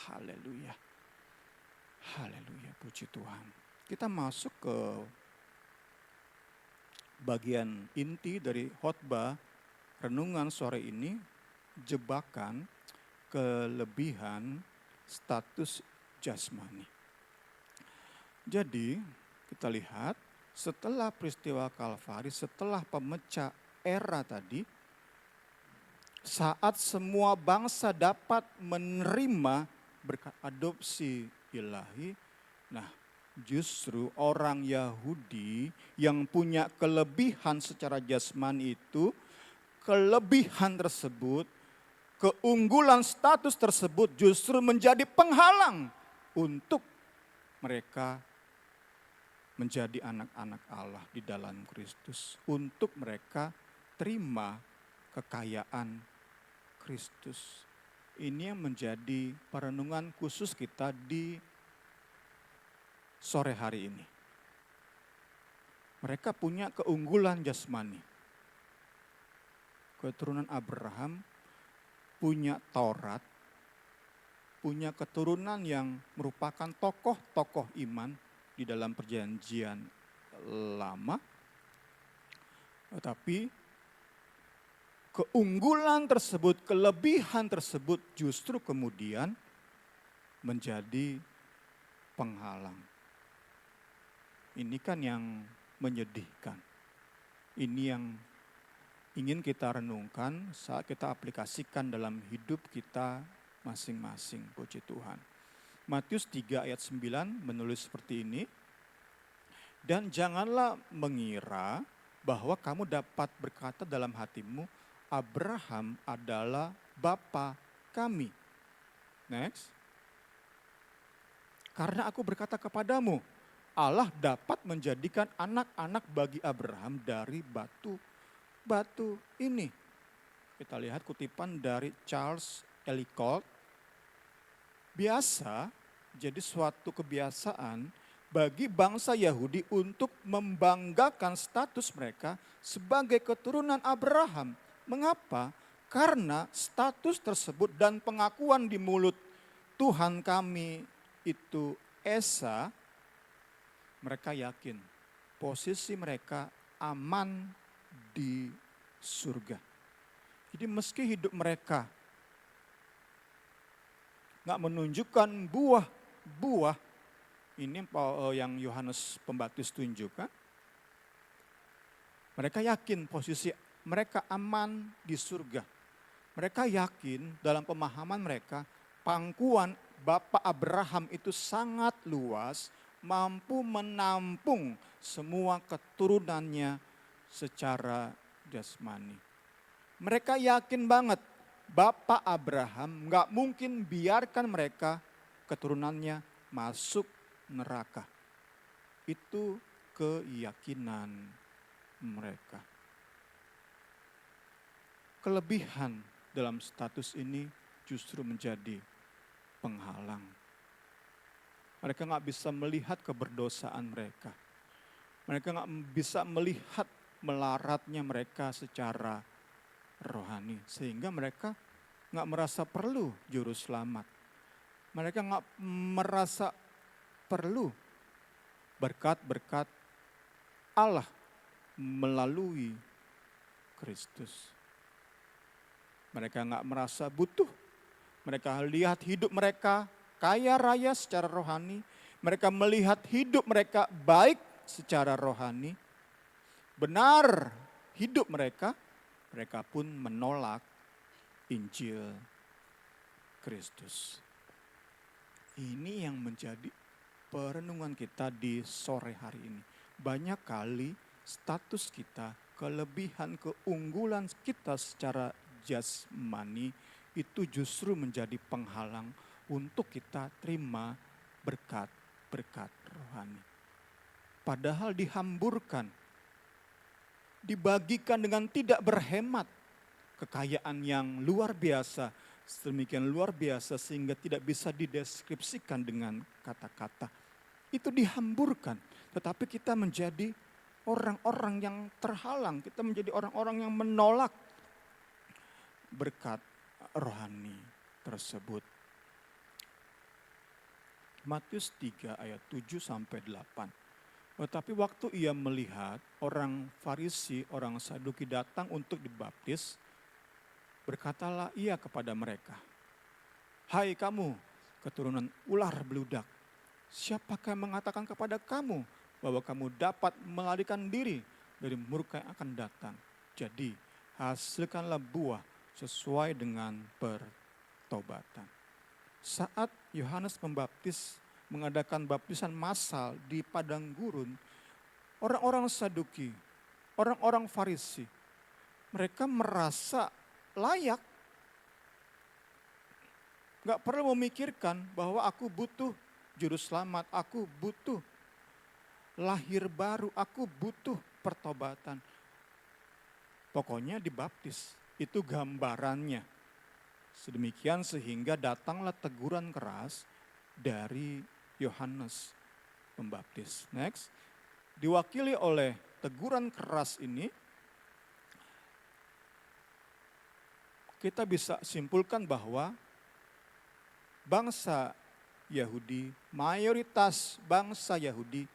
Haleluya. Haleluya, puji Tuhan. Kita masuk ke bagian inti dari khotbah renungan sore ini, jebakan kelebihan status jasmani. Jadi kita lihat setelah peristiwa Kalvari, setelah pemecah era tadi, saat semua bangsa dapat menerima berkat adopsi ilahi, nah justru orang Yahudi yang punya kelebihan secara jasmani itu, kelebihan tersebut, keunggulan status tersebut justru menjadi penghalang untuk mereka menjadi anak-anak Allah di dalam Kristus. Untuk mereka terima kekayaan Kristus. Ini yang menjadi perenungan khusus kita di sore hari ini. Mereka punya keunggulan jasmani. Keturunan Abraham punya Taurat, punya keturunan yang merupakan tokoh-tokoh iman di dalam perjanjian lama. Tetapi keunggulan tersebut, kelebihan tersebut justru kemudian menjadi penghalang. Ini kan yang menyedihkan. Ini yang ingin kita renungkan saat kita aplikasikan dalam hidup kita masing-masing. Puji Tuhan. Matius 3 ayat 9 menulis seperti ini. Dan janganlah mengira bahwa kamu dapat berkata dalam hatimu, Abraham adalah bapa kami. Next. Karena aku berkata kepadamu, Allah dapat menjadikan anak-anak bagi Abraham dari batu ini. Kita lihat kutipan dari Charles Ellicott. Biasa, jadi suatu kebiasaan bagi bangsa Yahudi untuk membanggakan status mereka sebagai keturunan Abraham. Mengapa? Karena status tersebut dan pengakuan di mulut Tuhan kami itu Esa, mereka yakin posisi mereka aman di surga. Jadi meski hidup mereka nggak menunjukkan buah-buah, ini yang Yohanes Pembaptis tunjukkan. Mereka yakin posisi mereka aman di surga. Mereka yakin dalam pemahaman mereka, pangkuan Bapak Abraham itu sangat luas, mampu menampung semua keturunannya secara jasmani. Mereka yakin banget Bapak Abraham nggak mungkin biarkan mereka keturunannya masuk neraka. Itu keyakinan mereka. Kelebihan dalam status ini justru menjadi penghalang. Mereka nggak bisa melihat keberdosaan mereka. Mereka nggak bisa melihat melaratnya mereka secara rohani. Sehingga mereka nggak merasa perlu juru selamat. Mereka nggak merasa perlu berkat-berkat Allah melalui Kristus. Mereka nggak merasa butuh. Mereka lihat hidup mereka kaya raya secara rohani. Mereka melihat hidup mereka baik secara rohani. Benar hidup mereka, mereka pun menolak Injil Kristus. Ini yang menjadi perenungan kita di sore hari ini. Banyak kali status kita, kelebihan, keunggulan kita secara jasmani itu justru menjadi penghalang untuk kita terima berkat-berkat rohani. Padahal dihamburkan, dibagikan dengan tidak berhemat, kekayaan yang luar biasa, sedemikian luar biasa sehingga tidak bisa dideskripsikan dengan kata-kata. Itu dihamburkan, tetapi kita menjadi orang-orang yang terhalang, kita menjadi orang-orang yang menolak berkat rohani tersebut. Matius 3 ayat 7 sampai 8. Tetapi waktu ia melihat orang Farisi, orang Saduki datang untuk dibaptis, berkatalah ia kepada mereka, "Hai kamu, keturunan ular beludak, siapakah yang mengatakan kepada kamu bahwa kamu dapat melarikan diri dari murka yang akan datang. Jadi hasilkanlah buah sesuai dengan pertobatan. Saat Yohanes Pembaptis mengadakan baptisan massal di padang gurun, orang-orang Saduki, orang-orang Farisi, mereka merasa layak. Gak perlu memikirkan bahwa aku butuh juru selamat, aku butuh lahir baru, aku butuh pertobatan. Pokoknya dibaptis, itu gambarannya. Sedemikian sehingga datanglah teguran keras dari Yohanes Pembaptis. Next, diwakili oleh teguran keras ini, kita bisa simpulkan bahwa bangsa Yahudi, mayoritas bangsa Yahudi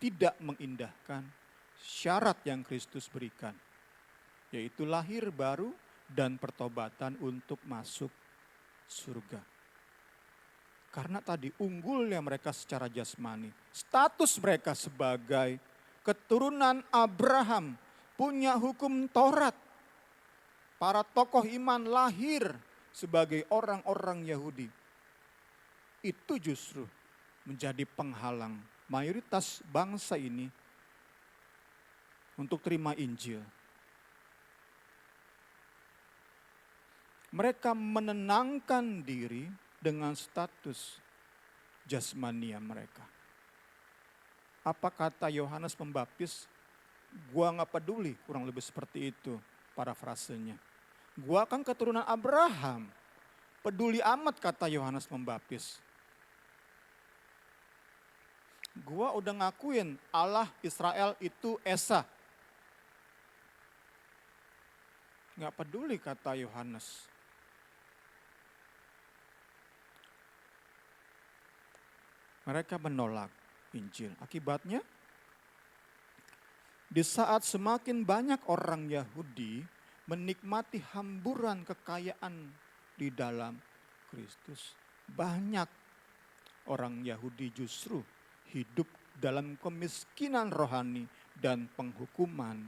tidak mengindahkan syarat yang Kristus berikan, yaitu lahir baru dan pertobatan untuk masuk surga. Karena tadi unggulnya mereka secara jasmani, status mereka sebagai keturunan Abraham, punya hukum Taurat. Para tokoh iman lahir sebagai orang-orang Yahudi. Itu justru menjadi penghalang mayoritas bangsa ini untuk terima Injil. Mereka menenangkan diri dengan status jasmania mereka. Apa kata Yohanes Pembaptis? Gua gak peduli, kurang lebih seperti itu parafrasenya. Gua kan keturunan Abraham. Peduli amat kata Yohanes Pembaptis. Gua udah ngakuin Allah Israel itu Esa. Gak peduli kata Yohanes. Mereka menolak Injil. Akibatnya, di saat semakin banyak orang Yahudi menikmati hamburan kekayaan di dalam Kristus, banyak orang Yahudi justru hidup dalam kemiskinan rohani dan penghukuman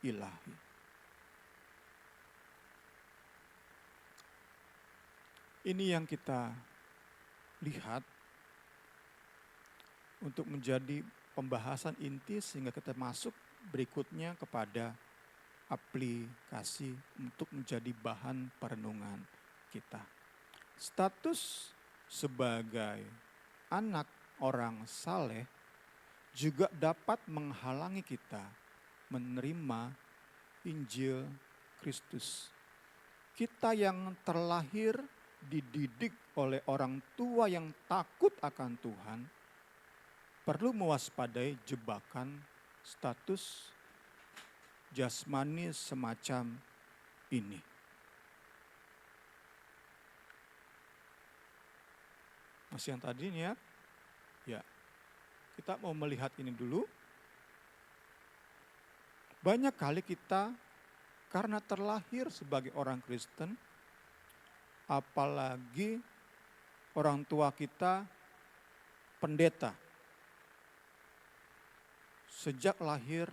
ilahi. Ini yang kita lihat untuk menjadi pembahasan inti sehingga kita masuk berikutnya kepada aplikasi untuk menjadi bahan perenungan kita. Status sebagai anak orang saleh juga dapat menghalangi kita menerima Injil Kristus. Kita yang terlahir dididik oleh orang tua yang takut akan Tuhan perlu mewaspadai jebakan status jasmani semacam ini. Masih yang tadi nih ya, kita mau melihat ini dulu. Banyak kali kita karena terlahir sebagai orang Kristen, apalagi orang tua kita pendeta, sejak lahir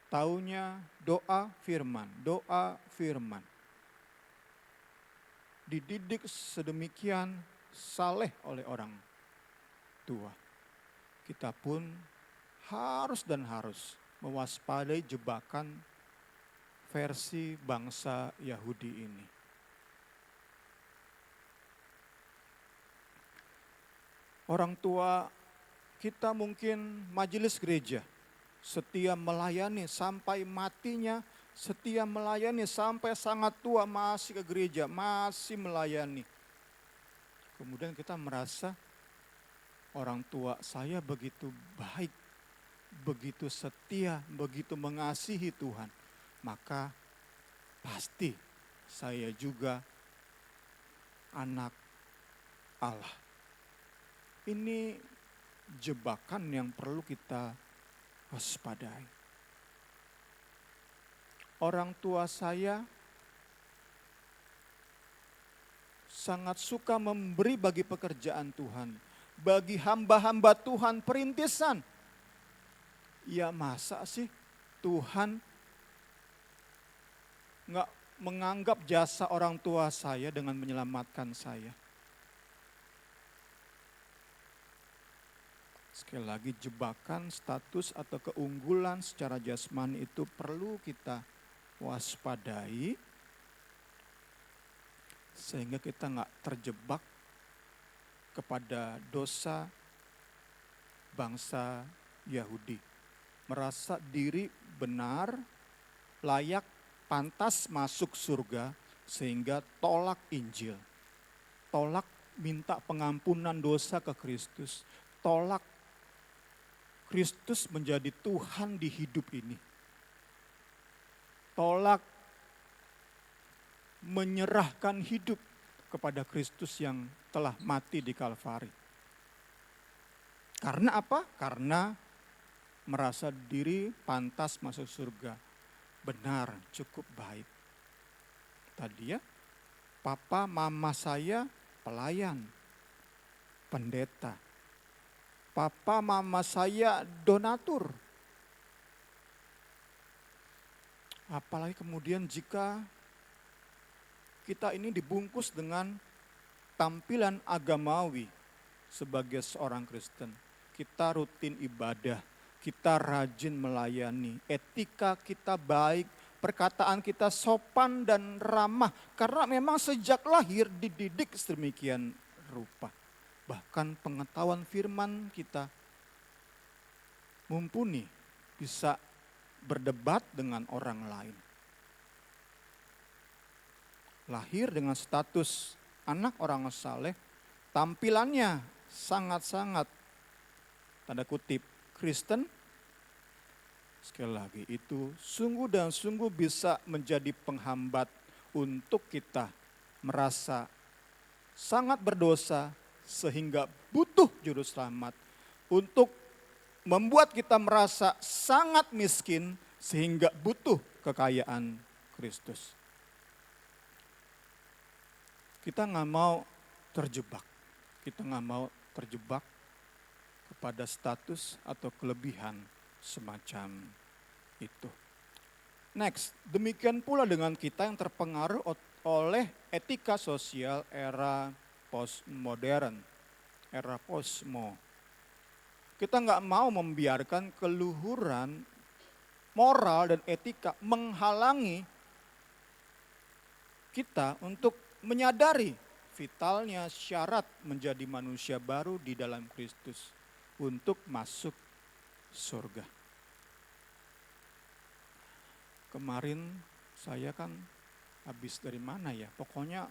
taunya doa firman. Dididik sedemikian saleh oleh orang tua. Kita pun harus mewaspadai jebakan versi bangsa Yahudi ini. Orang tua kita mungkin majelis gereja, setia melayani sampai matinya, setia melayani sampai sangat tua masih ke gereja, masih melayani. Kemudian kita merasa orang tua saya begitu baik, begitu setia, begitu mengasihi Tuhan. Maka pasti saya juga anak Allah. Ini jebakan yang perlu kita waspadai. Orang tua saya sangat suka memberi bagi pekerjaan Tuhan. bagi hamba-hamba Tuhan perintisan. Ya masa sih Tuhan nggak menganggap jasa orang tua saya dengan menyelamatkan saya? Sekali lagi, jebakan status atau keunggulan secara jasmani itu perlu kita waspadai sehingga kita nggak terjebak kepada dosa bangsa Yahudi. Merasa diri benar, layak, pantas masuk surga sehingga tolak Injil. Tolak minta pengampunan dosa ke Kristus. Tolak Kristus menjadi Tuhan di hidup ini. Tolak menyerahkan hidup kepada Kristus yang telah mati di Kalvari. Karena apa? Karena merasa diri pantas masuk surga. Benar, cukup baik. Tadi ya, papa mama saya pelayan, pendeta. Papa mama saya donatur. Apalagi kemudian jika kita ini dibungkus dengan tampilan agamawi sebagai seorang Kristen. Kita rutin ibadah, kita rajin melayani, etika kita baik, perkataan kita sopan dan ramah. Karena memang sejak lahir dididik sedemikian rupa. Bahkan pengetahuan firman kita mumpuni, bisa berdebat dengan orang lain. Lahir dengan status anak orang saleh, tampilannya sangat-sangat tanda kutip Kristen. Sekali lagi, itu sungguh dan sungguh bisa menjadi penghambat untuk kita merasa sangat berdosa sehingga butuh juru selamat, untuk membuat kita merasa sangat miskin sehingga butuh kekayaan Kristus. Kita nggak mau terjebak, kita nggak mau terjebak kepada status atau kelebihan semacam itu. Next, demikian pula dengan kita yang terpengaruh oleh etika sosial era postmodern, era posmo. Kita nggak mau membiarkan keluhuran moral dan etika menghalangi kita untuk menyadari vitalnya syarat menjadi manusia baru di dalam Kristus untuk masuk surga. Kemarin saya kan habis dari mana ya, pokoknya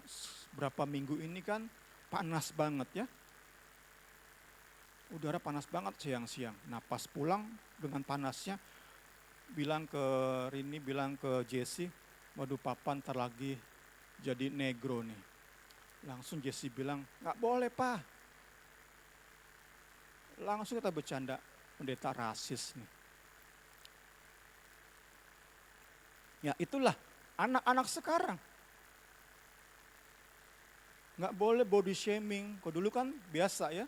berapa minggu ini kan panas banget ya. Udara panas banget siang-siang. Nah pas pulang dengan panasnya, bilang ke Rini, bilang ke Jesse, waduh papa ntar lagi jadi negro nih. Langsung Jesse bilang, gak boleh pak. Langsung kita bercanda, pendeta rasis nih. Ya itulah anak-anak sekarang. Nggak boleh body shaming. Kok dulu kan biasa ya.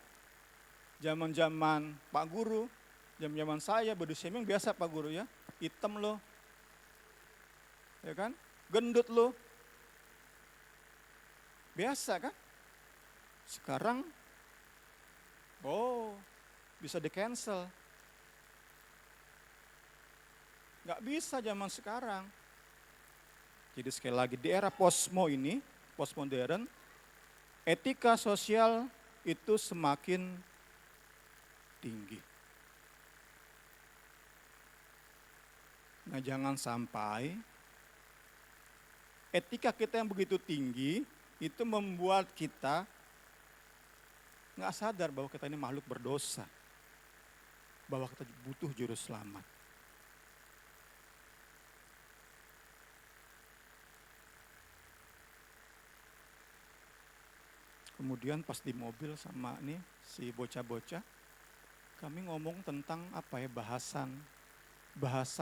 Zaman-zaman Pak Guru, zaman-zaman saya body shaming biasa Pak Guru ya. Hitam lo. Ya kan? Gendut lo. Biasa kan? Sekarang bisa di-cancel. Nggak bisa zaman sekarang. Jadi sekali lagi di era posmo ini, postmodern, etika sosial itu semakin tinggi. Nah jangan sampai etika kita yang begitu tinggi itu membuat kita nggak sadar bahwa kita ini makhluk berdosa. Bahwa kita butuh juru selamat. Kemudian pas di mobil sama nih si bocah-bocah, kami ngomong tentang apa ya, bahasa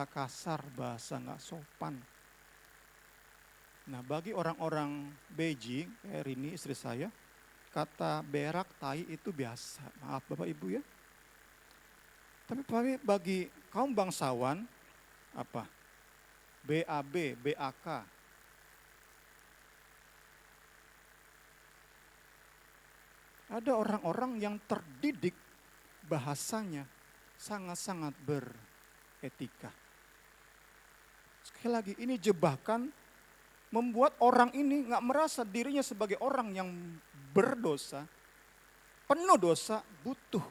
kasar, bahasa nggak sopan. Nah bagi orang-orang Beijing, Rini istri saya, kata berak, tai itu biasa. Maaf Bapak Ibu ya. Tapi bagi kaum bangsawan, apa? BAB, BAK. Ada orang-orang yang terdidik bahasanya sangat-sangat beretika. Sekali lagi, ini jebakan membuat orang ini nggak merasa dirinya sebagai orang yang berdosa, penuh dosa, butuh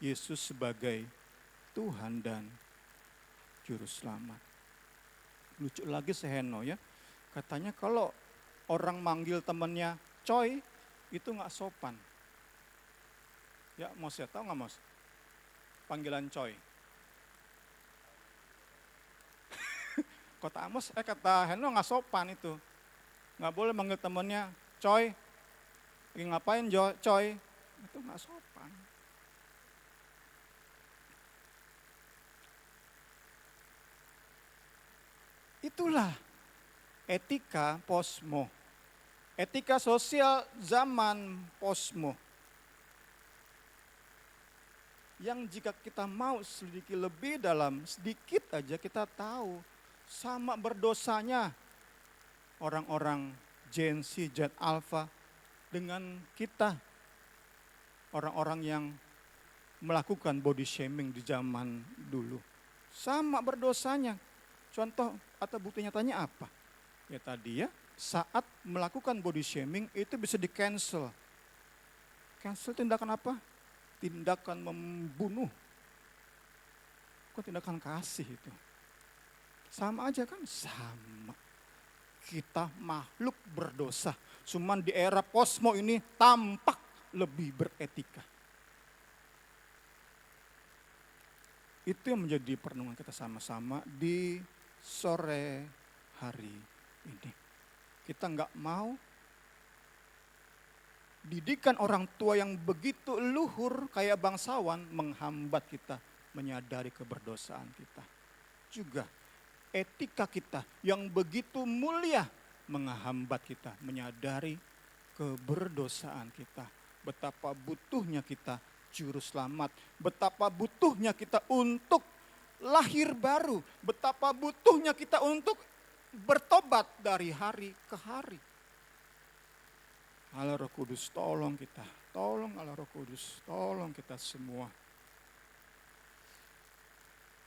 Yesus sebagai Tuhan dan Juru Selamat. Lucu lagi Seheno ya, katanya kalau orang manggil temannya coy, itu nggak sopan. Ya Mos ya, tahu nggak Mos? Panggilan coy. Kata Amos, kata Heno nggak sopan itu. Nggak boleh manggil temennya, coy. Lagi ngapain coy? Itu nggak sopan. Itulah etika posmo. Etika sosial zaman posmo. Yang jika kita mau selidiki lebih dalam, sedikit aja kita tahu sama berdosanya orang-orang Gen Z, Z Alpha dengan kita. Orang-orang yang melakukan body shaming di zaman dulu. Sama berdosanya. Contoh atau bukti nyatanya apa? Ya tadi ya, saat melakukan body shaming itu bisa di-cancel. Cancel tindakan apa? Tindakan membunuh. Kok tindakan kasih itu? Sama aja kan? Sama. Kita makhluk berdosa. Cuman di era posmo ini tampak lebih beretika. Itu yang menjadi perenungan kita sama-sama di sore hari ini. Kita nggak mau didikan orang tua yang begitu luhur kayak bangsawan menghambat kita menyadari keberdosaan kita. Juga etika kita yang begitu mulia menghambat kita menyadari keberdosaan kita. Betapa butuhnya kita Juru Selamat, betapa butuhnya kita untuk lahir baru, betapa butuhnya kita untuk bertobat dari hari ke hari. Allah Roh Kudus tolong kita, tolong Allah Roh Kudus, tolong kita semua.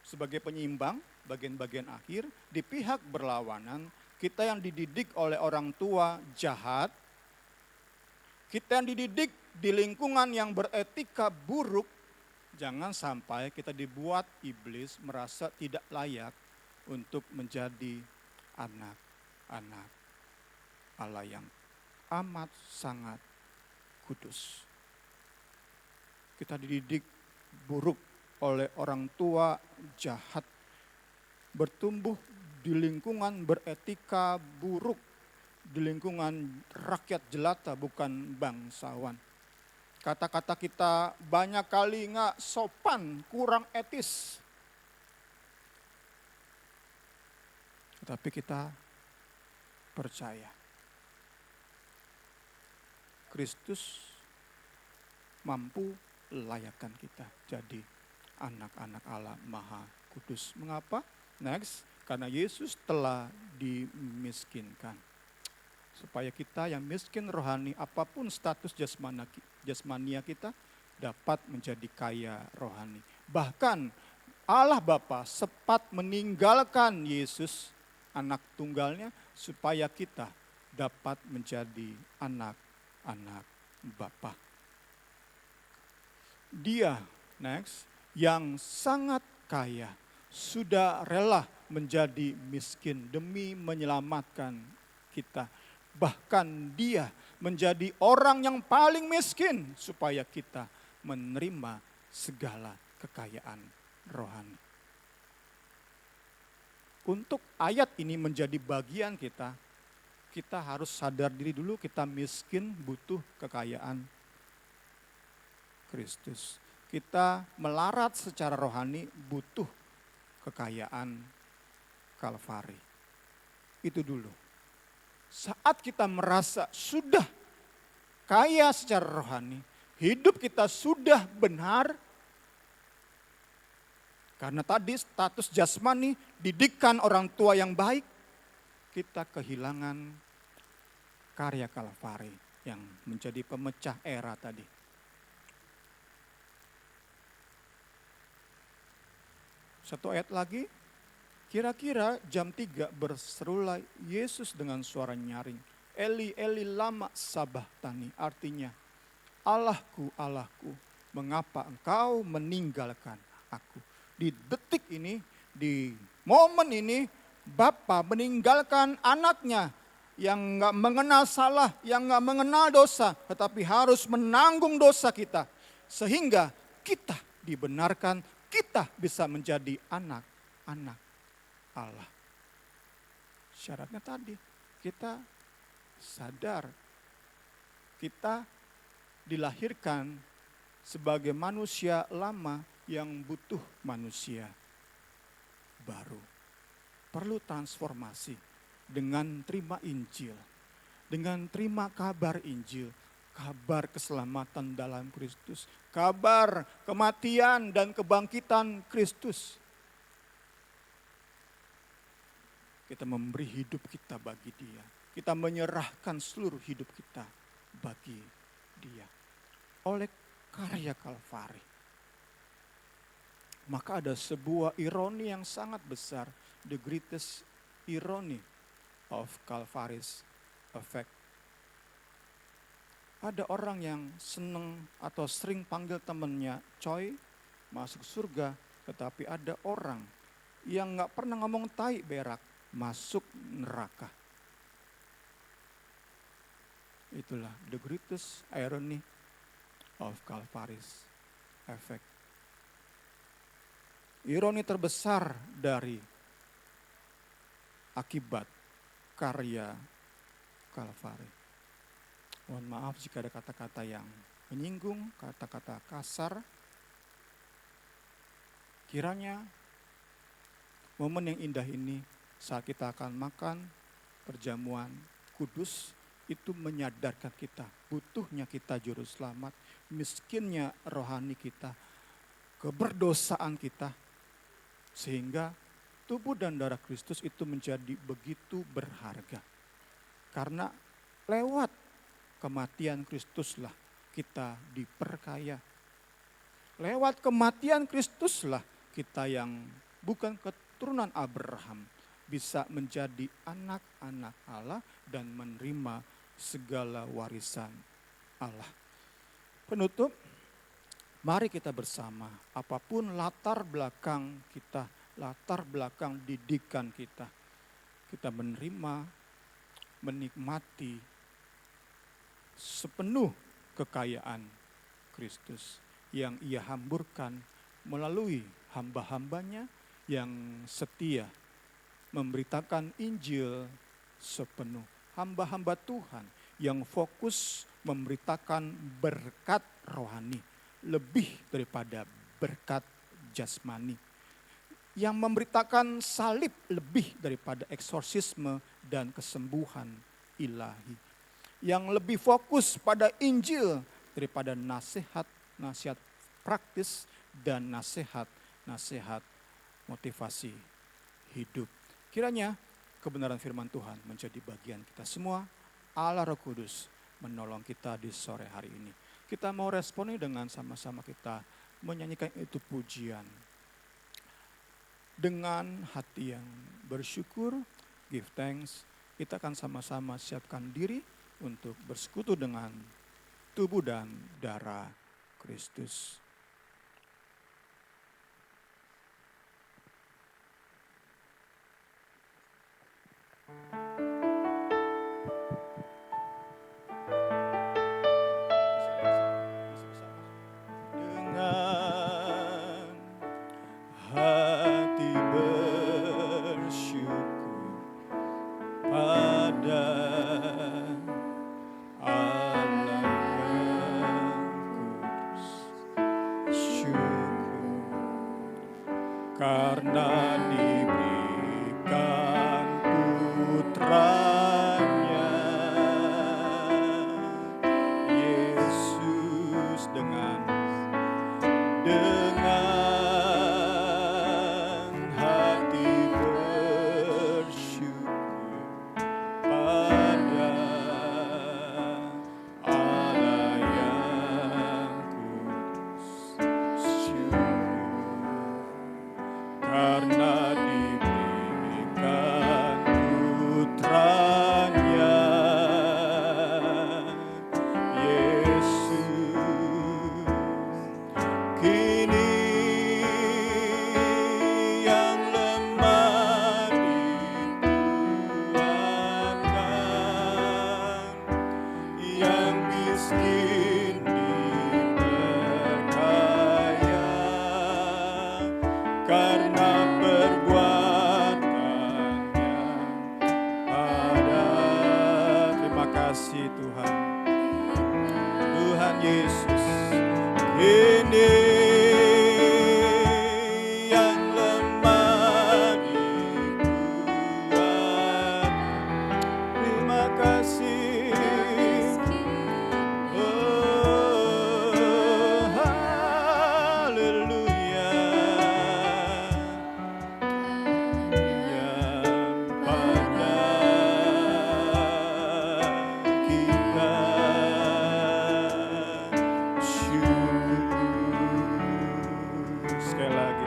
Sebagai penyeimbang, bagian-bagian akhir, di pihak berlawanan, kita yang dididik oleh orang tua jahat, kita yang dididik di lingkungan yang beretika buruk, jangan sampai kita dibuat iblis merasa tidak layak untuk menjadi anak-anak Allah yang amat sangat kudus. Kita dididik buruk oleh orang tua jahat, bertumbuh di lingkungan beretika buruk, di lingkungan rakyat jelata bukan bangsawan. Kata-kata kita banyak kali nggak sopan, kurang etis. Tetapi kita percaya Kristus mampu layakkan kita jadi anak-anak Allah Maha Kudus. Mengapa? Next, karena Yesus telah dimiskinkan. Supaya kita yang miskin rohani, apapun status jasmania kita, dapat menjadi kaya rohani. Bahkan Allah Bapa sempat meninggalkan Yesus, anak tunggalnya, supaya kita dapat menjadi anak-anak Bapa. Dia, next, yang sangat kaya, sudah rela menjadi miskin demi menyelamatkan kita. Bahkan dia menjadi orang yang paling miskin supaya kita menerima segala kekayaan rohani. Untuk ayat ini menjadi bagian kita, kita harus sadar diri dulu kita miskin butuh kekayaan Kristus. Kita melarat secara rohani butuh kekayaan Kalvari. Itu dulu. Saat kita merasa sudah kaya secara rohani, hidup kita sudah benar, karena tadi status jasmani, didikan orang tua yang baik, kita kehilangan karya Kalvari yang menjadi pemecah era tadi. Satu ayat lagi, kira-kira jam 3 berserulah Yesus dengan suara nyaring. Eli, Eli lama sabachthani, artinya Allahku, Allahku, mengapa engkau meninggalkan aku. Di detik ini, di momen ini, Bapa meninggalkan anaknya yang gak mengenal salah, yang gak mengenal dosa, tetapi harus menanggung dosa kita. Sehingga kita dibenarkan, kita bisa menjadi anak-anak Allah. Syaratnya tadi, kita sadar, kita dilahirkan sebagai manusia lama yang butuh manusia baru. Perlu transformasi dengan terima Injil, dengan terima kabar Injil, kabar keselamatan dalam Kristus, kabar kematian dan kebangkitan Kristus. Kita memberi hidup kita bagi Dia. Kita menyerahkan seluruh hidup kita bagi Dia. Oleh karya Kalvari. Maka ada sebuah ironi yang sangat besar. The greatest irony of Calvary's effect. Ada orang yang seneng atau sering panggil temannya coy, masuk surga. Tetapi ada orang yang gak pernah ngomong tai berak, masuk neraka. Itulah the greatest irony of Calvary's effect. Ironi terbesar dari akibat karya Kalvari. Mohon maaf jika ada kata-kata yang menyinggung, kata-kata kasar. Kiranya momen yang indah ini saat kita akan makan perjamuan kudus itu menyadarkan kita, butuhnya kita juru selamat, miskinnya rohani kita, keberdosaan kita, sehingga tubuh dan darah Kristus itu menjadi begitu berharga. Karena lewat kematian Kristuslah kita diperkaya. Lewat kematian Kristuslah kita yang bukan keturunan Abraham bisa menjadi anak-anak Allah dan menerima segala warisan Allah. Penutup, mari kita bersama, apapun latar belakang kita, latar belakang didikan kita menerima, menikmati sepenuh kekayaan Kristus yang Ia hamburkan melalui hamba-hambanya yang setia memberitakan Injil sepenuh. Hamba-hamba Tuhan yang fokus memberitakan berkat rohani lebih daripada berkat jasmani. Yang memberitakan salib lebih daripada eksorsisme dan kesembuhan ilahi. Yang lebih fokus pada Injil daripada nasihat praktis dan nasihat motivasi hidup. Kiranya kebenaran firman Tuhan menjadi bagian kita semua. Allah Roh Kudus menolong kita di sore hari ini. Kita mau responi dengan sama-sama kita menyanyikan itu pujian. Dengan hati yang bersyukur, give thanks, kita akan sama-sama siapkan diri untuk bersekutu dengan tubuh dan darah Kristus. Dengan hati bersyukur pada Allah yang kudus, syukur karena diberikan putranya kasih Tuhan. Tuhan Yesus, ini yang lemah dikuat. Terima kasih. Oh, haleluya. Yang pada kita syukur. Sekali lagi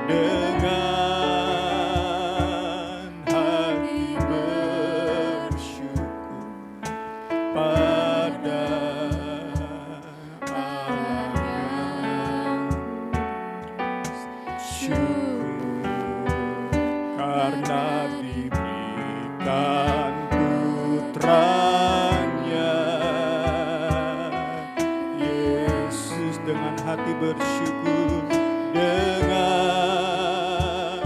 dengan hati bersyukur. Dengan hati bersyukur pada Allah yang syukur karena diberikan putranya Yesus. Dengan hati bersyukur, dengan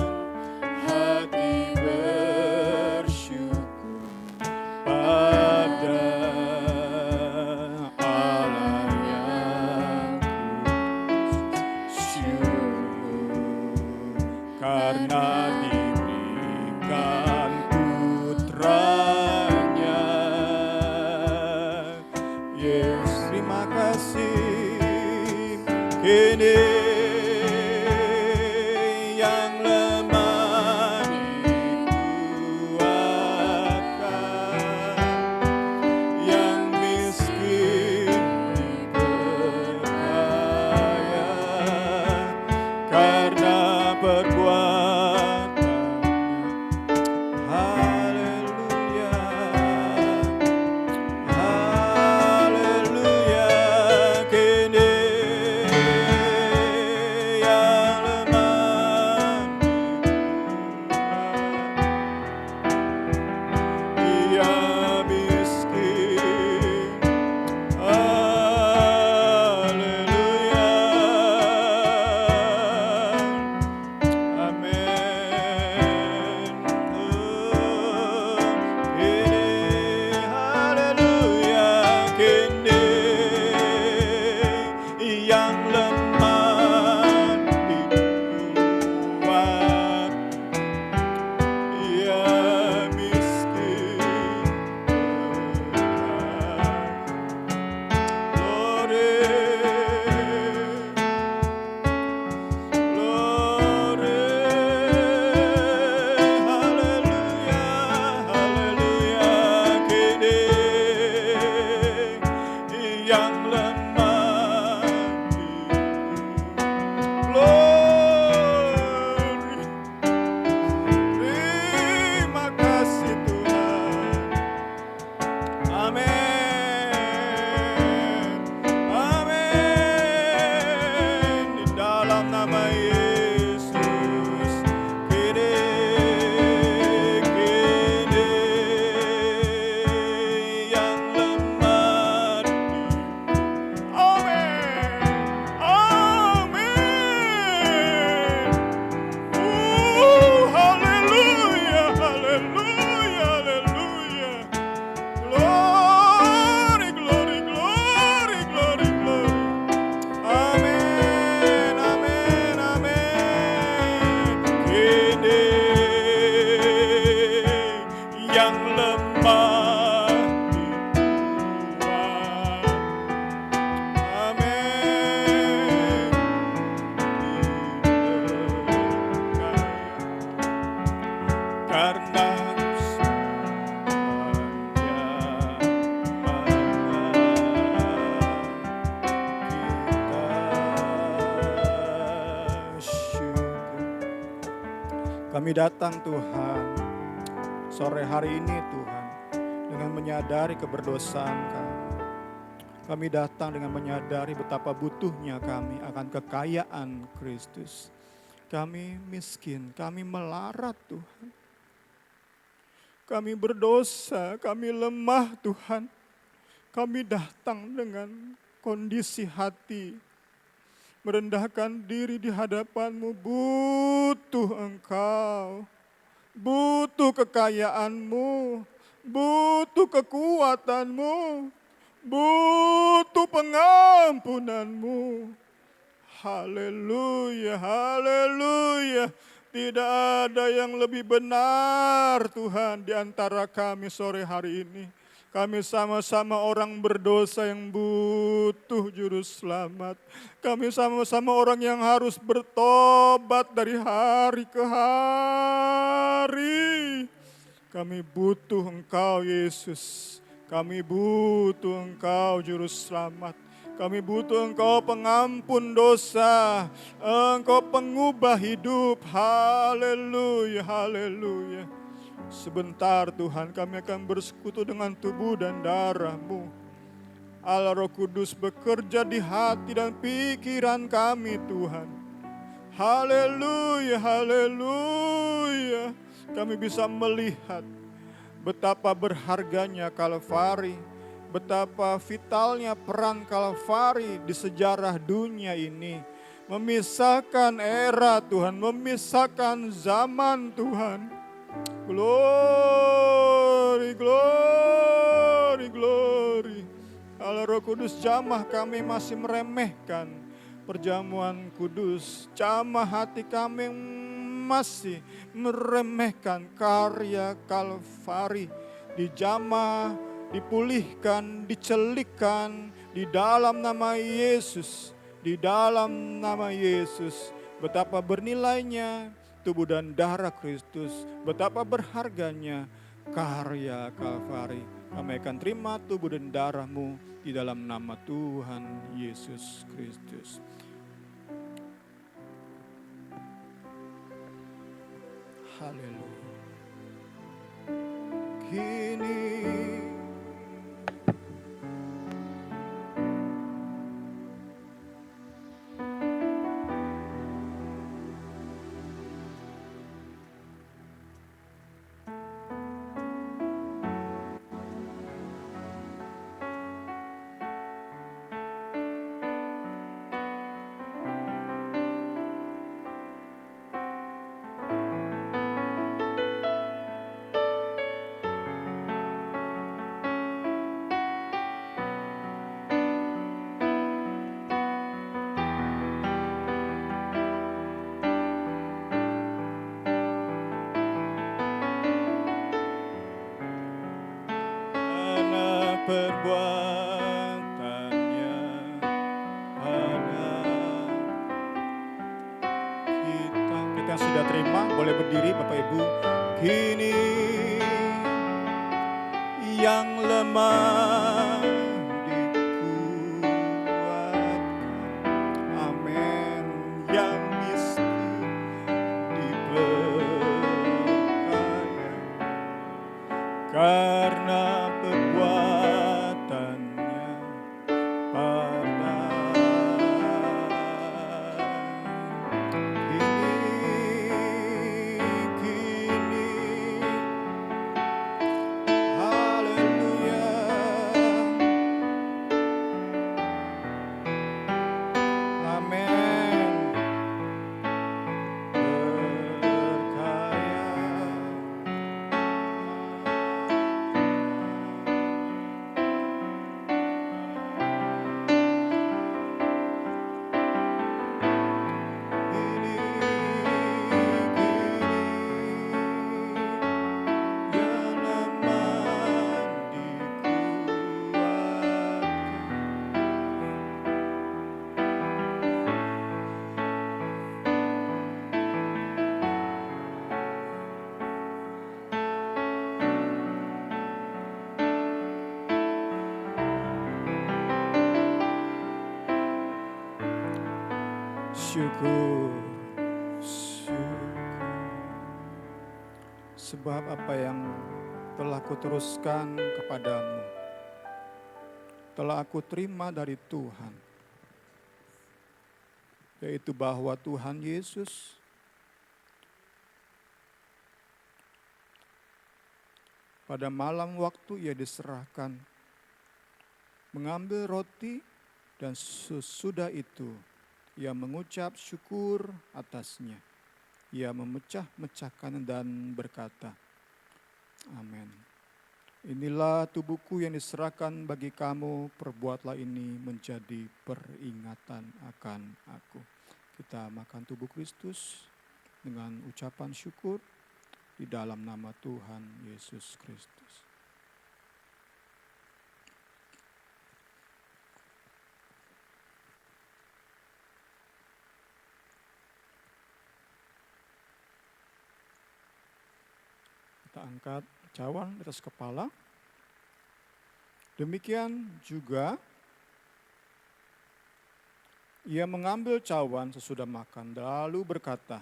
hati bersyukur pada Allah yang syukur karena diberikan putranya Yesus. Terima kasih. Kini yang lemah dikuatkan, yang miskin diperkaya karena perbuatannya. Haleluya, haleluya. Kini yang lemah dikuatkan, dia miskin. Haleluya. Amin. Kini haleluya. Kini yang lemah dikuat, ia miskin Glory, glory, haleluya, haleluya. Kini yang lemah glory. Terima kasih Tuhan. Amin. Amin. Di dalam nama Yesus. Kini yang lemah amin. Amin. Haleluya, haleluya, haleluya. Glory, glory, glory, glory, glory. Amin, amin, amin. Kini yang lemah dikuat. Amin. Karena kami datang Tuhan sore hari ini Tuhan dengan menyadari keberdosaan kami. Kami datang dengan menyadari betapa butuhnya kami akan kekayaan Kristus. Kami miskin, kami melarat Tuhan. Kami berdosa, kami lemah Tuhan. Kami datang dengan kondisi hati merendahkan diri di hadapan-Mu, butuh Engkau. butuh kekayaan-Mu, butuh kekuatan-Mu, butuh pengampunan-Mu. Haleluya, haleluya. Tidak ada yang lebih benar Tuhan di antara kami sore hari ini. Kami sama-sama orang berdosa yang butuh juru selamat. Kami sama-sama orang yang harus bertobat dari hari ke hari. Kami butuh Engkau Yesus. Kami butuh Engkau juru selamat. Kami butuh Engkau pengampun dosa, Engkau pengubah hidup. Haleluya, haleluya. Sebentar Tuhan, kami akan bersekutu dengan tubuh dan darah-Mu. Allah Roh Kudus bekerja di hati dan pikiran kami Tuhan. Haleluya, haleluya. Kami bisa melihat betapa berharganya Kalvari, betapa vitalnya peran Kalvari di sejarah dunia ini. Memisahkan era Tuhan, memisahkan zaman Tuhan. Glory, glory, glory. Allah Roh Kudus, jamah kami masih meremehkan perjamuan kudus. Jamah hati kami masih meremehkan karya Kalvari. Dijamah, dipulihkan, dicelikkan di dalam nama Yesus. Di dalam nama Yesus. Betapa bernilainya tubuh dan darah Kristus, betapa berharganya karya Kalvari. Kami akan terima tubuh dan darah-Mu di dalam nama Tuhan Yesus Kristus. Haleluya. Kini perbuatannya pada kita. Kita yang sudah terima boleh berdiri Bapak Ibu. Kini yang lemah dikuatkan, amin. Yang miskin diperkaya karena perbuatannya pada kini, haleluya, amin. Berkaya syukur, syukur. Sebab apa yang telah kuteruskan kepadamu, telah aku terima dari Tuhan, yaitu bahwa Tuhan Yesus pada malam waktu Ia diserahkan, mengambil roti dan sesudah itu Ia mengucap syukur atasnya. Ia memecah-mecahkan dan berkata, amin. Inilah tubuhku yang diserahkan bagi kamu, perbuatlah ini menjadi peringatan akan aku. Kita makan tubuh Kristus dengan ucapan syukur di dalam nama Tuhan Yesus Kristus. Kita angkat cawan di atas kepala. Demikian juga ia mengambil cawan sesudah makan lalu berkata,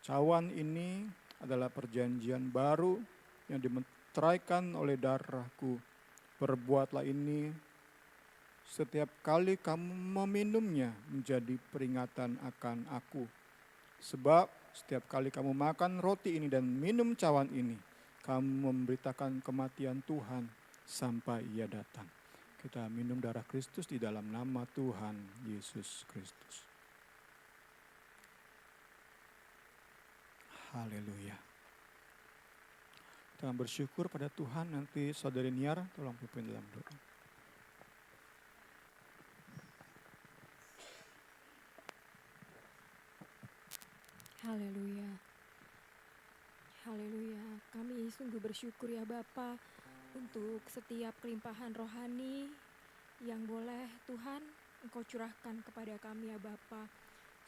cawan ini adalah perjanjian baru yang dimeteraikan oleh darahku. Perbuatlah ini setiap kali kamu meminumnya menjadi peringatan akan aku. Sebab setiap kali kamu makan roti ini dan minum cawan ini, kamu memberitakan kematian Tuhan sampai ia datang. Kita minum darah Kristus di dalam nama Tuhan Yesus Kristus. Haleluya. Kita bersyukur pada Tuhan. Nanti saudari Niar tolong pimpin dalam doa. Haleluya. Haleluya. Kami sungguh bersyukur ya Bapa untuk setiap kelimpahan rohani yang boleh Tuhan Engkau curahkan kepada kami ya Bapa.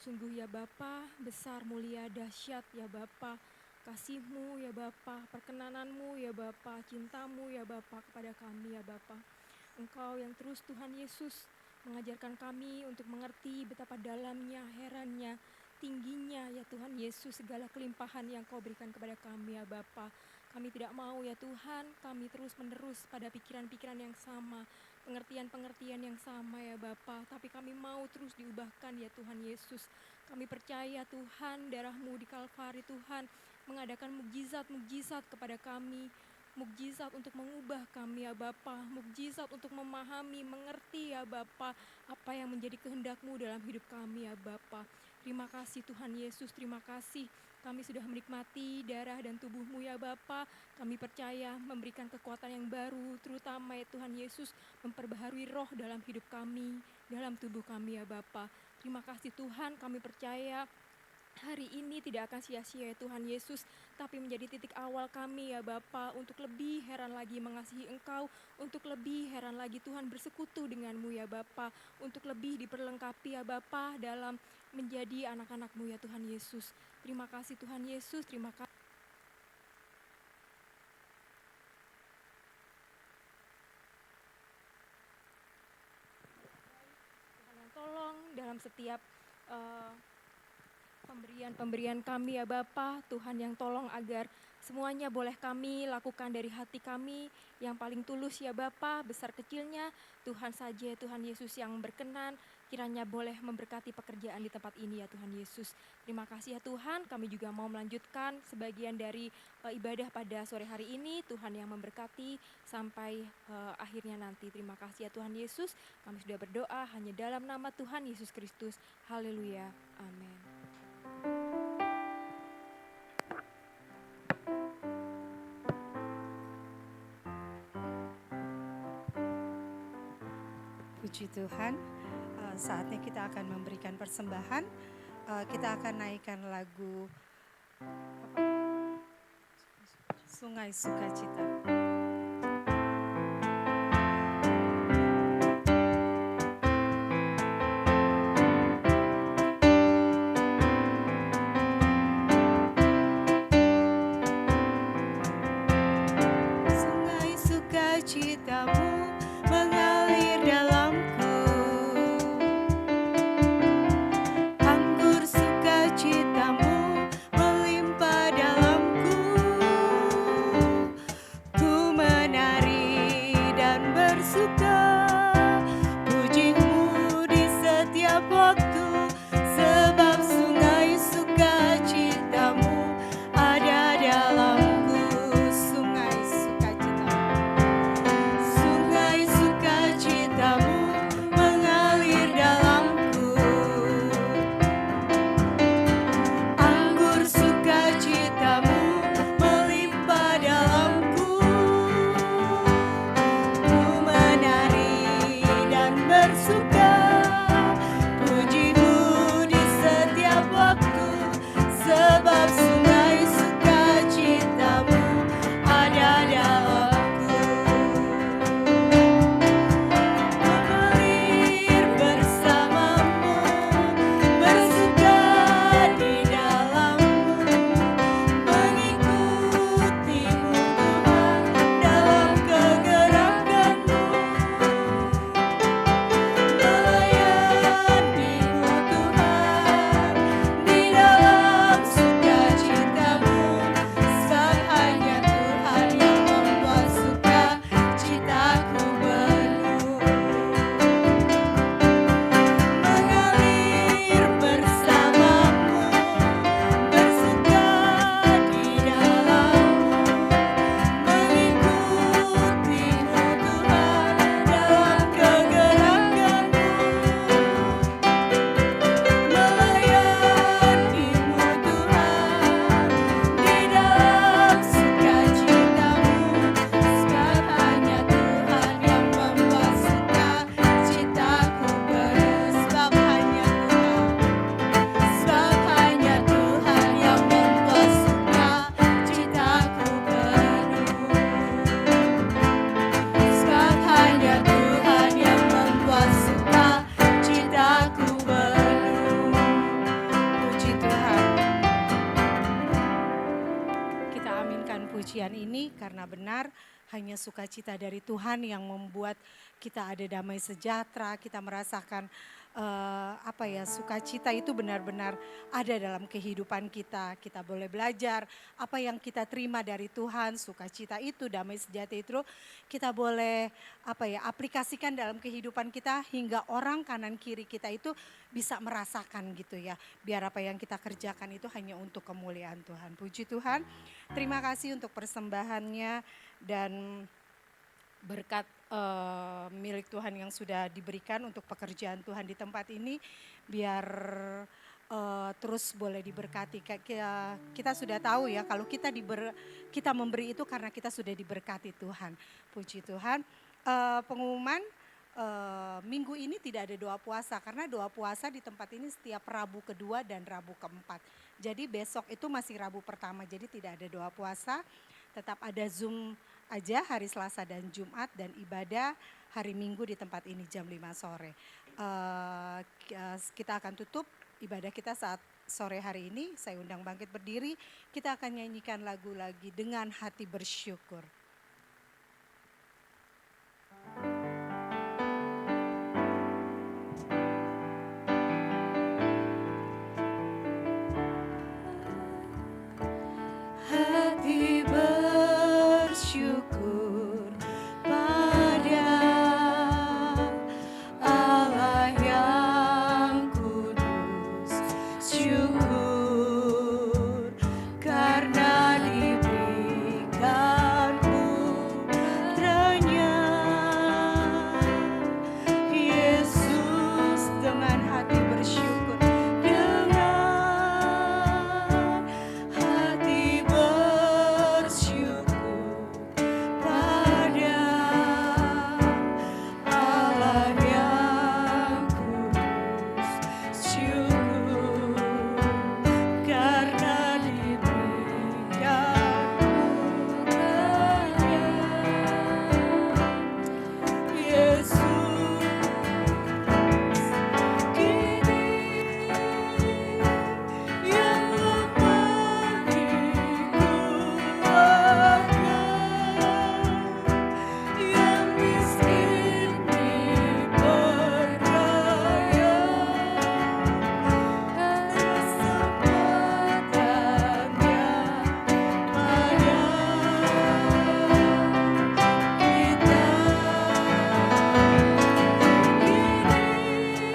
Sungguh ya Bapa, besar mulia dahsyat ya Bapa, kasih-Mu ya Bapa, perkenanan-Mu ya Bapa, cinta-Mu ya Bapa kepada kami ya Bapa. Engkau yang terus Tuhan Yesus mengajarkan kami untuk mengerti betapa dalamnya, herannya, tingginya ya Tuhan Yesus segala kelimpahan yang Kau berikan kepada kami ya Bapa. Kami tidak mau ya Tuhan, kami terus menerus pada pikiran-pikiran yang sama, pengertian-pengertian yang sama ya Bapa. Tapi kami mau terus diubahkan ya Tuhan Yesus. Kami percaya Tuhan, darah-Mu di Kalvari Tuhan mengadakan mukjizat-mukjizat kepada kami. Mukjizat untuk mengubah kami ya Bapa, mukjizat untuk memahami, mengerti ya Bapa, apa yang menjadi kehendak-Mu dalam hidup kami ya Bapa. Terima kasih Tuhan Yesus, terima kasih. Kami sudah menikmati darah dan tubuh-Mu ya Bapa. Kami percaya memberikan kekuatan yang baru, terutama ya Tuhan Yesus memperbaharui roh dalam hidup kami, dalam tubuh kami ya Bapa. Terima kasih Tuhan, kami percaya hari ini tidak akan sia-sia ya Tuhan Yesus, tapi menjadi titik awal kami ya Bapa untuk lebih heran lagi mengasihi Engkau, untuk lebih heran lagi Tuhan bersekutu dengan-Mu ya Bapa, untuk lebih diperlengkapi ya Bapa dalam menjadi anak-anak-Mu ya Tuhan Yesus. Terima kasih Tuhan Yesus, terima kasih. Tuhan yang tolong dalam setiap pemberian kami ya Bapa, Tuhan yang tolong agar semuanya boleh kami lakukan dari hati kami yang paling tulus ya Bapa, besar kecilnya Tuhan saja, Tuhan Yesus yang berkenan, kiranya boleh memberkati pekerjaan di tempat ini ya Tuhan Yesus. Terima kasih ya Tuhan, kami juga mau melanjutkan sebagian dari ibadah pada sore hari ini, Tuhan yang memberkati sampai akhirnya nanti. Terima kasih ya Tuhan Yesus, kami sudah berdoa hanya dalam nama Tuhan Yesus Kristus. Haleluya, amin. Puji Tuhan, saatnya kita akan memberikan persembahan. Kita akan naikkan lagu Sungai Sukacita. Sungai sukacitamu mengalir dalamku, anggur sukacitamu melimpah dalamku. Ku menari dan bersuka, pujimu di setiap waktu, sebab sungai sukacitamu ada dalamku. Sungai sukacitamu, pujian ini karena benar hanya sukacita dari Tuhan yang membuat kita ada damai sejahtera, kita merasakan sukacita itu benar-benar ada dalam kehidupan kita. Kita boleh belajar apa yang kita terima dari Tuhan, sukacita itu, damai sejahtera itu kita boleh aplikasikan dalam kehidupan kita hingga orang kanan kiri kita itu bisa merasakan gitu ya. Biar apa yang kita kerjakan itu hanya untuk kemuliaan Tuhan. Puji Tuhan. Terima kasih untuk persembahannya dan berkat milik Tuhan yang sudah diberikan untuk pekerjaan Tuhan di tempat ini, biar terus boleh diberkati. Kita sudah tahu ya kalau kita memberi itu karena kita sudah diberkati Tuhan. Puji Tuhan. Pengumuman minggu ini tidak ada doa puasa karena doa puasa di tempat ini setiap Rabu kedua dan Rabu keempat. Jadi besok itu masih Rabu pertama, jadi tidak ada doa puasa. Tetap ada Zoom aja hari Selasa dan Jumat dan ibadah hari Minggu di tempat ini jam 5 sore. Kita akan tutup ibadah kita saat sore hari ini. Saya undang bangkit berdiri. Kita akan nyanyikan lagu lagi dengan hati bersyukur. Hati bersyukur pada Allah yang kudus, syukur karena diberikan putranya Yesus. Dengan hati bersyukur, dengan hati bersyukur pada Allah yang kudus, syukur karena diberikan putranya Yesus. Kini yang lemah dikuatkan, yang miskin diberdaya, kesempatannya pada kita. Yang lemah dikuatkan,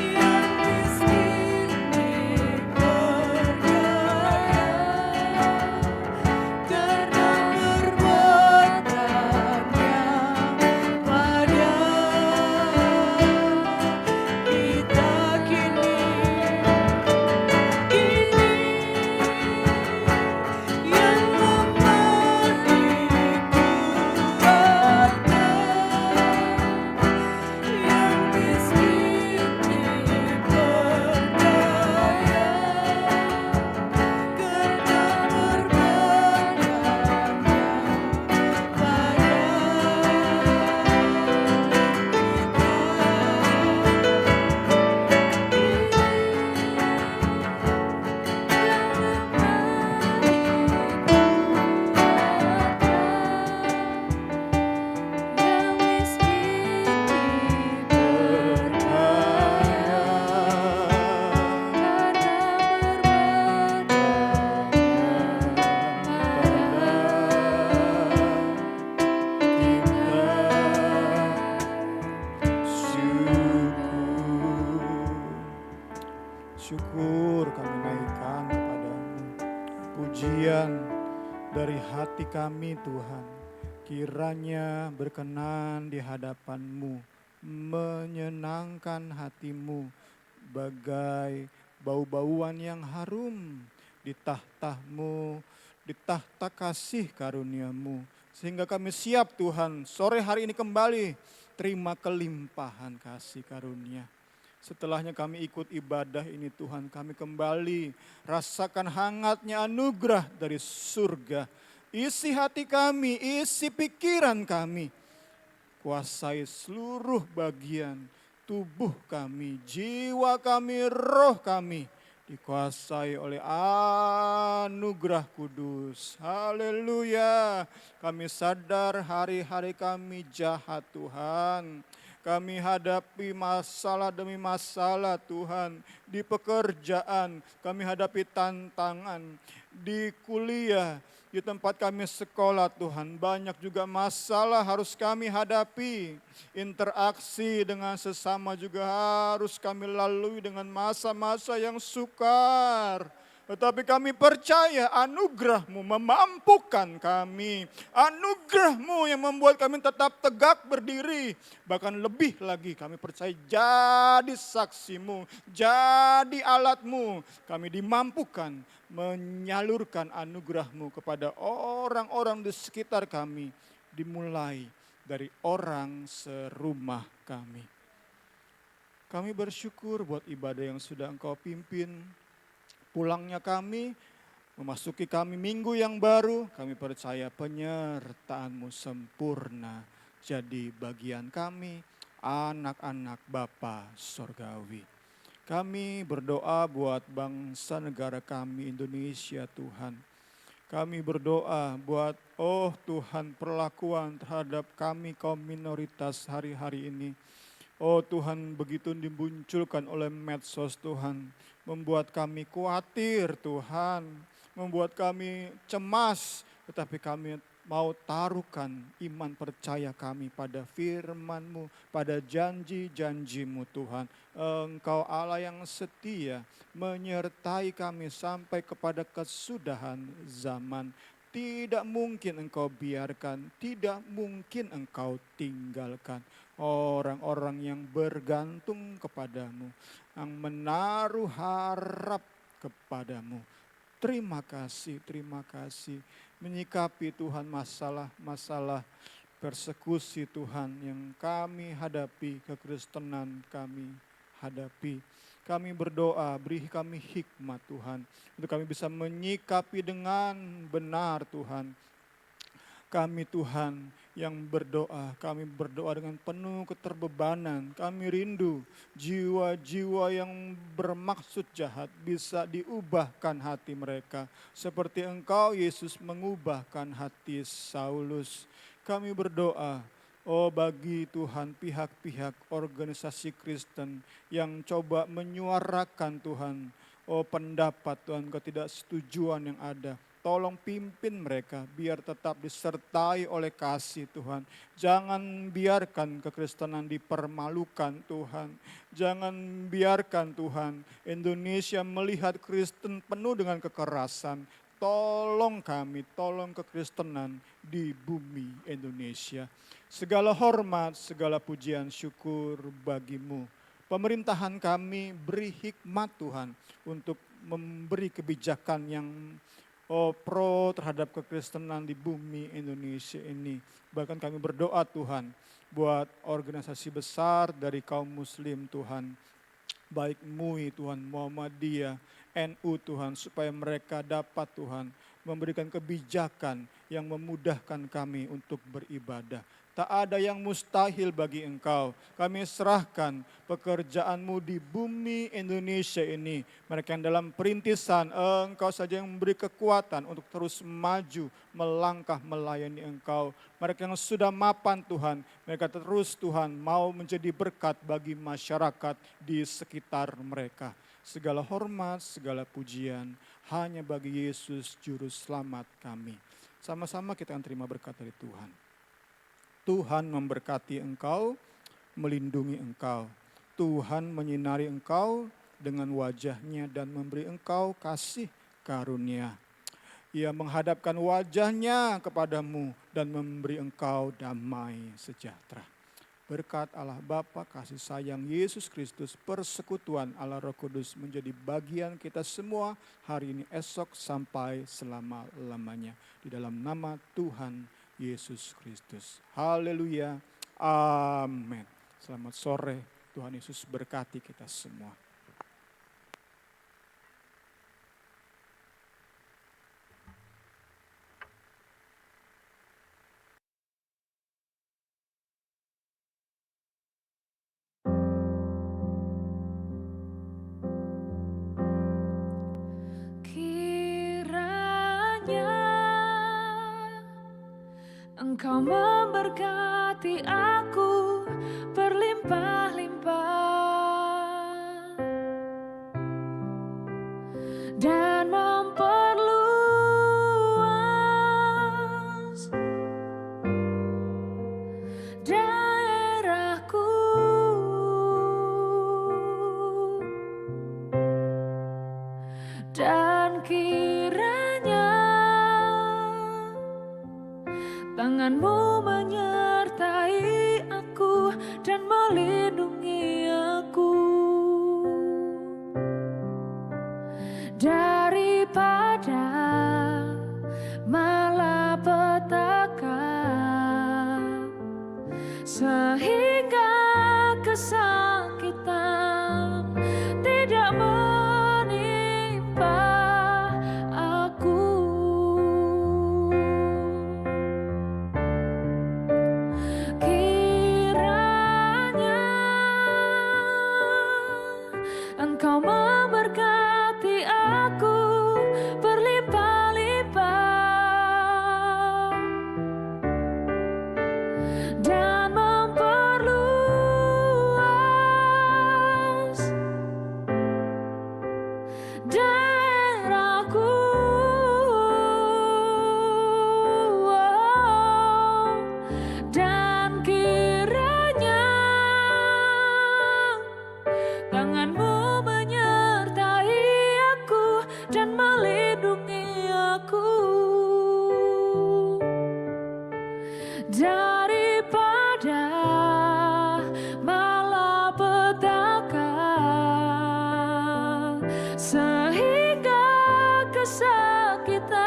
yang miskin diberdaya, karena perbuatannya pada kita kini. Yang lemah dikuatkan, yang miskin diberdaya, karena perbuatannya yang miskin diberdaya, Syukur kami naikkan kepadamu, pujian dari hati kami Tuhan, kiranya berkenan di hadapan-Mu, menyenangkan hatimu, bagai bau-bauan yang harum di tahta-Mu, di tahta kasih karunia-Mu, sehingga kami siap Tuhan sore hari ini kembali terima kelimpahan kasih karunia. Setelahnya kami ikut ibadah ini Tuhan, kami kembali rasakan hangatnya anugerah dari surga. Isi hati kami, isi pikiran kami, kuasai seluruh bagian tubuh kami, jiwa kami, roh kami dikuasai oleh anugerah kudus. Haleluya. Kami sadar hari-hari kami jahat Tuhan. Kami hadapi masalah demi masalah Tuhan. Di pekerjaan kami hadapi tantangan. Di kuliah, di tempat kami sekolah Tuhan, banyak juga masalah harus kami hadapi. Interaksi dengan sesama juga harus kami lalui dengan masa-masa yang sukar. Tetapi kami percaya anugerah-Mu memampukan kami. Anugerah-Mu yang membuat kami tetap tegak berdiri. Bahkan lebih lagi kami percaya jadi saksi-Mu, jadi alat-Mu. Kami dimampukan menyalurkan anugerah-Mu kepada orang-orang di sekitar kami. Dimulai dari orang serumah kami. Kami bersyukur buat ibadah yang sudah Engkau pimpin. Pulangnya kami, memasuki kami minggu yang baru, kami percaya penyertaan-Mu sempurna jadi bagian kami, anak-anak Bapa Sorgawi. Kami berdoa buat bangsa negara kami Indonesia Tuhan. Kami berdoa buat Tuhan perlakuan terhadap kami kaum minoritas hari-hari ini. Tuhan, begitu dimunculkan oleh medsos Tuhan, membuat kami khawatir Tuhan, membuat kami cemas, tetapi kami mau taruhkan iman percaya kami pada firman-Mu, pada janji-janji-Mu Tuhan. Engkau Allah yang setia, menyertai kami sampai kepada kesudahan zaman. Tidak mungkin Engkau biarkan, tidak mungkin Engkau tinggalkan orang-orang yang bergantung kepadamu, yang menaruh harap kepadamu. Terima kasih menyikapi Tuhan masalah-masalah persekusi Tuhan yang kami hadapi, kekristenan kami hadapi. Kami berdoa, beri kami hikmat Tuhan, untuk kami bisa menyikapi dengan benar Tuhan. Kami Tuhan yang berdoa, kami berdoa dengan penuh keterbebanan. Kami rindu jiwa-jiwa yang bermaksud jahat bisa diubahkan hati mereka. Seperti Engkau Yesus mengubahkan hati Saulus. Kami berdoa, bagi Tuhan pihak-pihak organisasi Kristen yang coba menyuarakan Tuhan, pendapat Tuhan, ketidaksetujuan yang ada. Tolong pimpin mereka biar tetap disertai oleh kasih Tuhan. Jangan biarkan kekristenan dipermalukan Tuhan. Jangan biarkan Tuhan Indonesia melihat Kristen penuh dengan kekerasan. Tolong kami, tolong kekristenan di bumi Indonesia. Segala hormat, segala pujian, syukur bagimu. Pemerintahan kami beri hikmat Tuhan untuk memberi kebijakan yang pro terhadap kekristenan di bumi Indonesia ini. Bahkan kami berdoa Tuhan buat organisasi besar dari kaum muslim Tuhan. Baik MUI Tuhan, Muhammadiyah, NU Tuhan, supaya mereka dapat Tuhan memberikan kebijakan yang memudahkan kami untuk beribadah. Tak ada yang mustahil bagi Engkau. Kami serahkan pekerjaan-Mu di bumi Indonesia ini. Mereka yang dalam perintisan, Engkau saja yang memberi kekuatan untuk terus maju, melangkah melayani Engkau. Mereka yang sudah mapan Tuhan, mereka terus Tuhan mau menjadi berkat bagi masyarakat di sekitar mereka. Segala hormat, segala pujian hanya bagi Yesus Juru Selamat kami. Sama-sama kita akan terima berkat dari Tuhan. Tuhan memberkati engkau, melindungi engkau. Tuhan menyinari engkau dengan wajah-Nya dan memberi engkau kasih karunia. Ia menghadapkan wajah-Nya kepadamu dan memberi engkau damai sejahtera. Berkat Allah Bapa, kasih sayang Yesus Kristus, persekutuan Allah Roh Kudus menjadi bagian kita semua hari ini, esok, sampai selama-lamanya. Di dalam nama Tuhan Yesus Kristus. Haleluya. Amin. Selamat sore. Tuhan Yesus berkati kita semua. Engkau memberkati aku berlimpah-limpah dan memperluas daerahku, dan kiranya tangan-Mu menyertai aku dan melindungi aku daripada malapetaka, sehingga kesakitan tidak menimpa aku. Kiranya Engkau memberkati aku berlimpah-limpah dan memperluas daerahku, dan kiranya tangan-Mu menyertai aku dan melindungi aku daripada malapetaka, sehingga kesakitan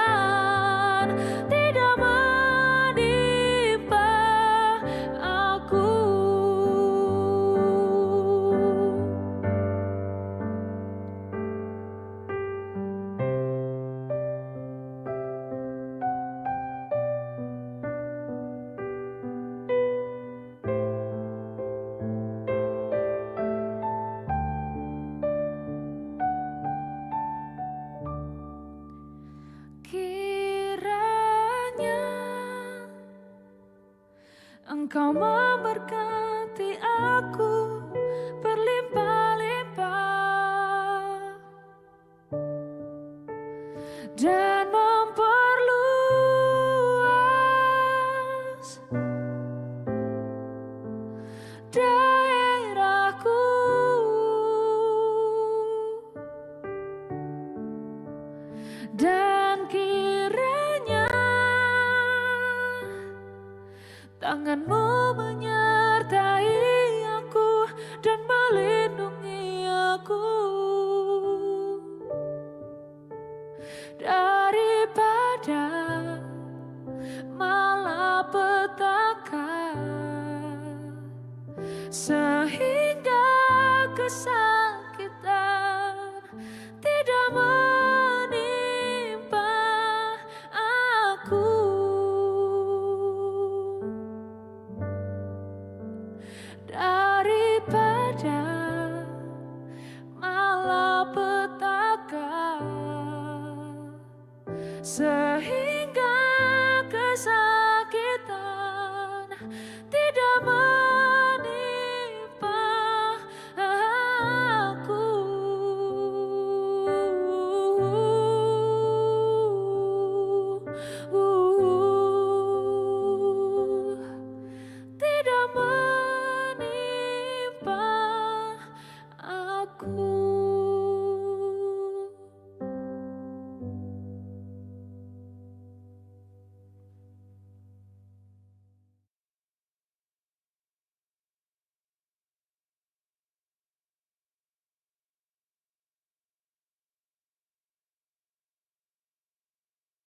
tidak menimpa aku. Kiranya Engkau memberkati aku berlimpah-limpah dan memperluas daerahku, dan kiranya tangan-Mu menyertai aku dan melindungi aku daripada malapetaka, sehingga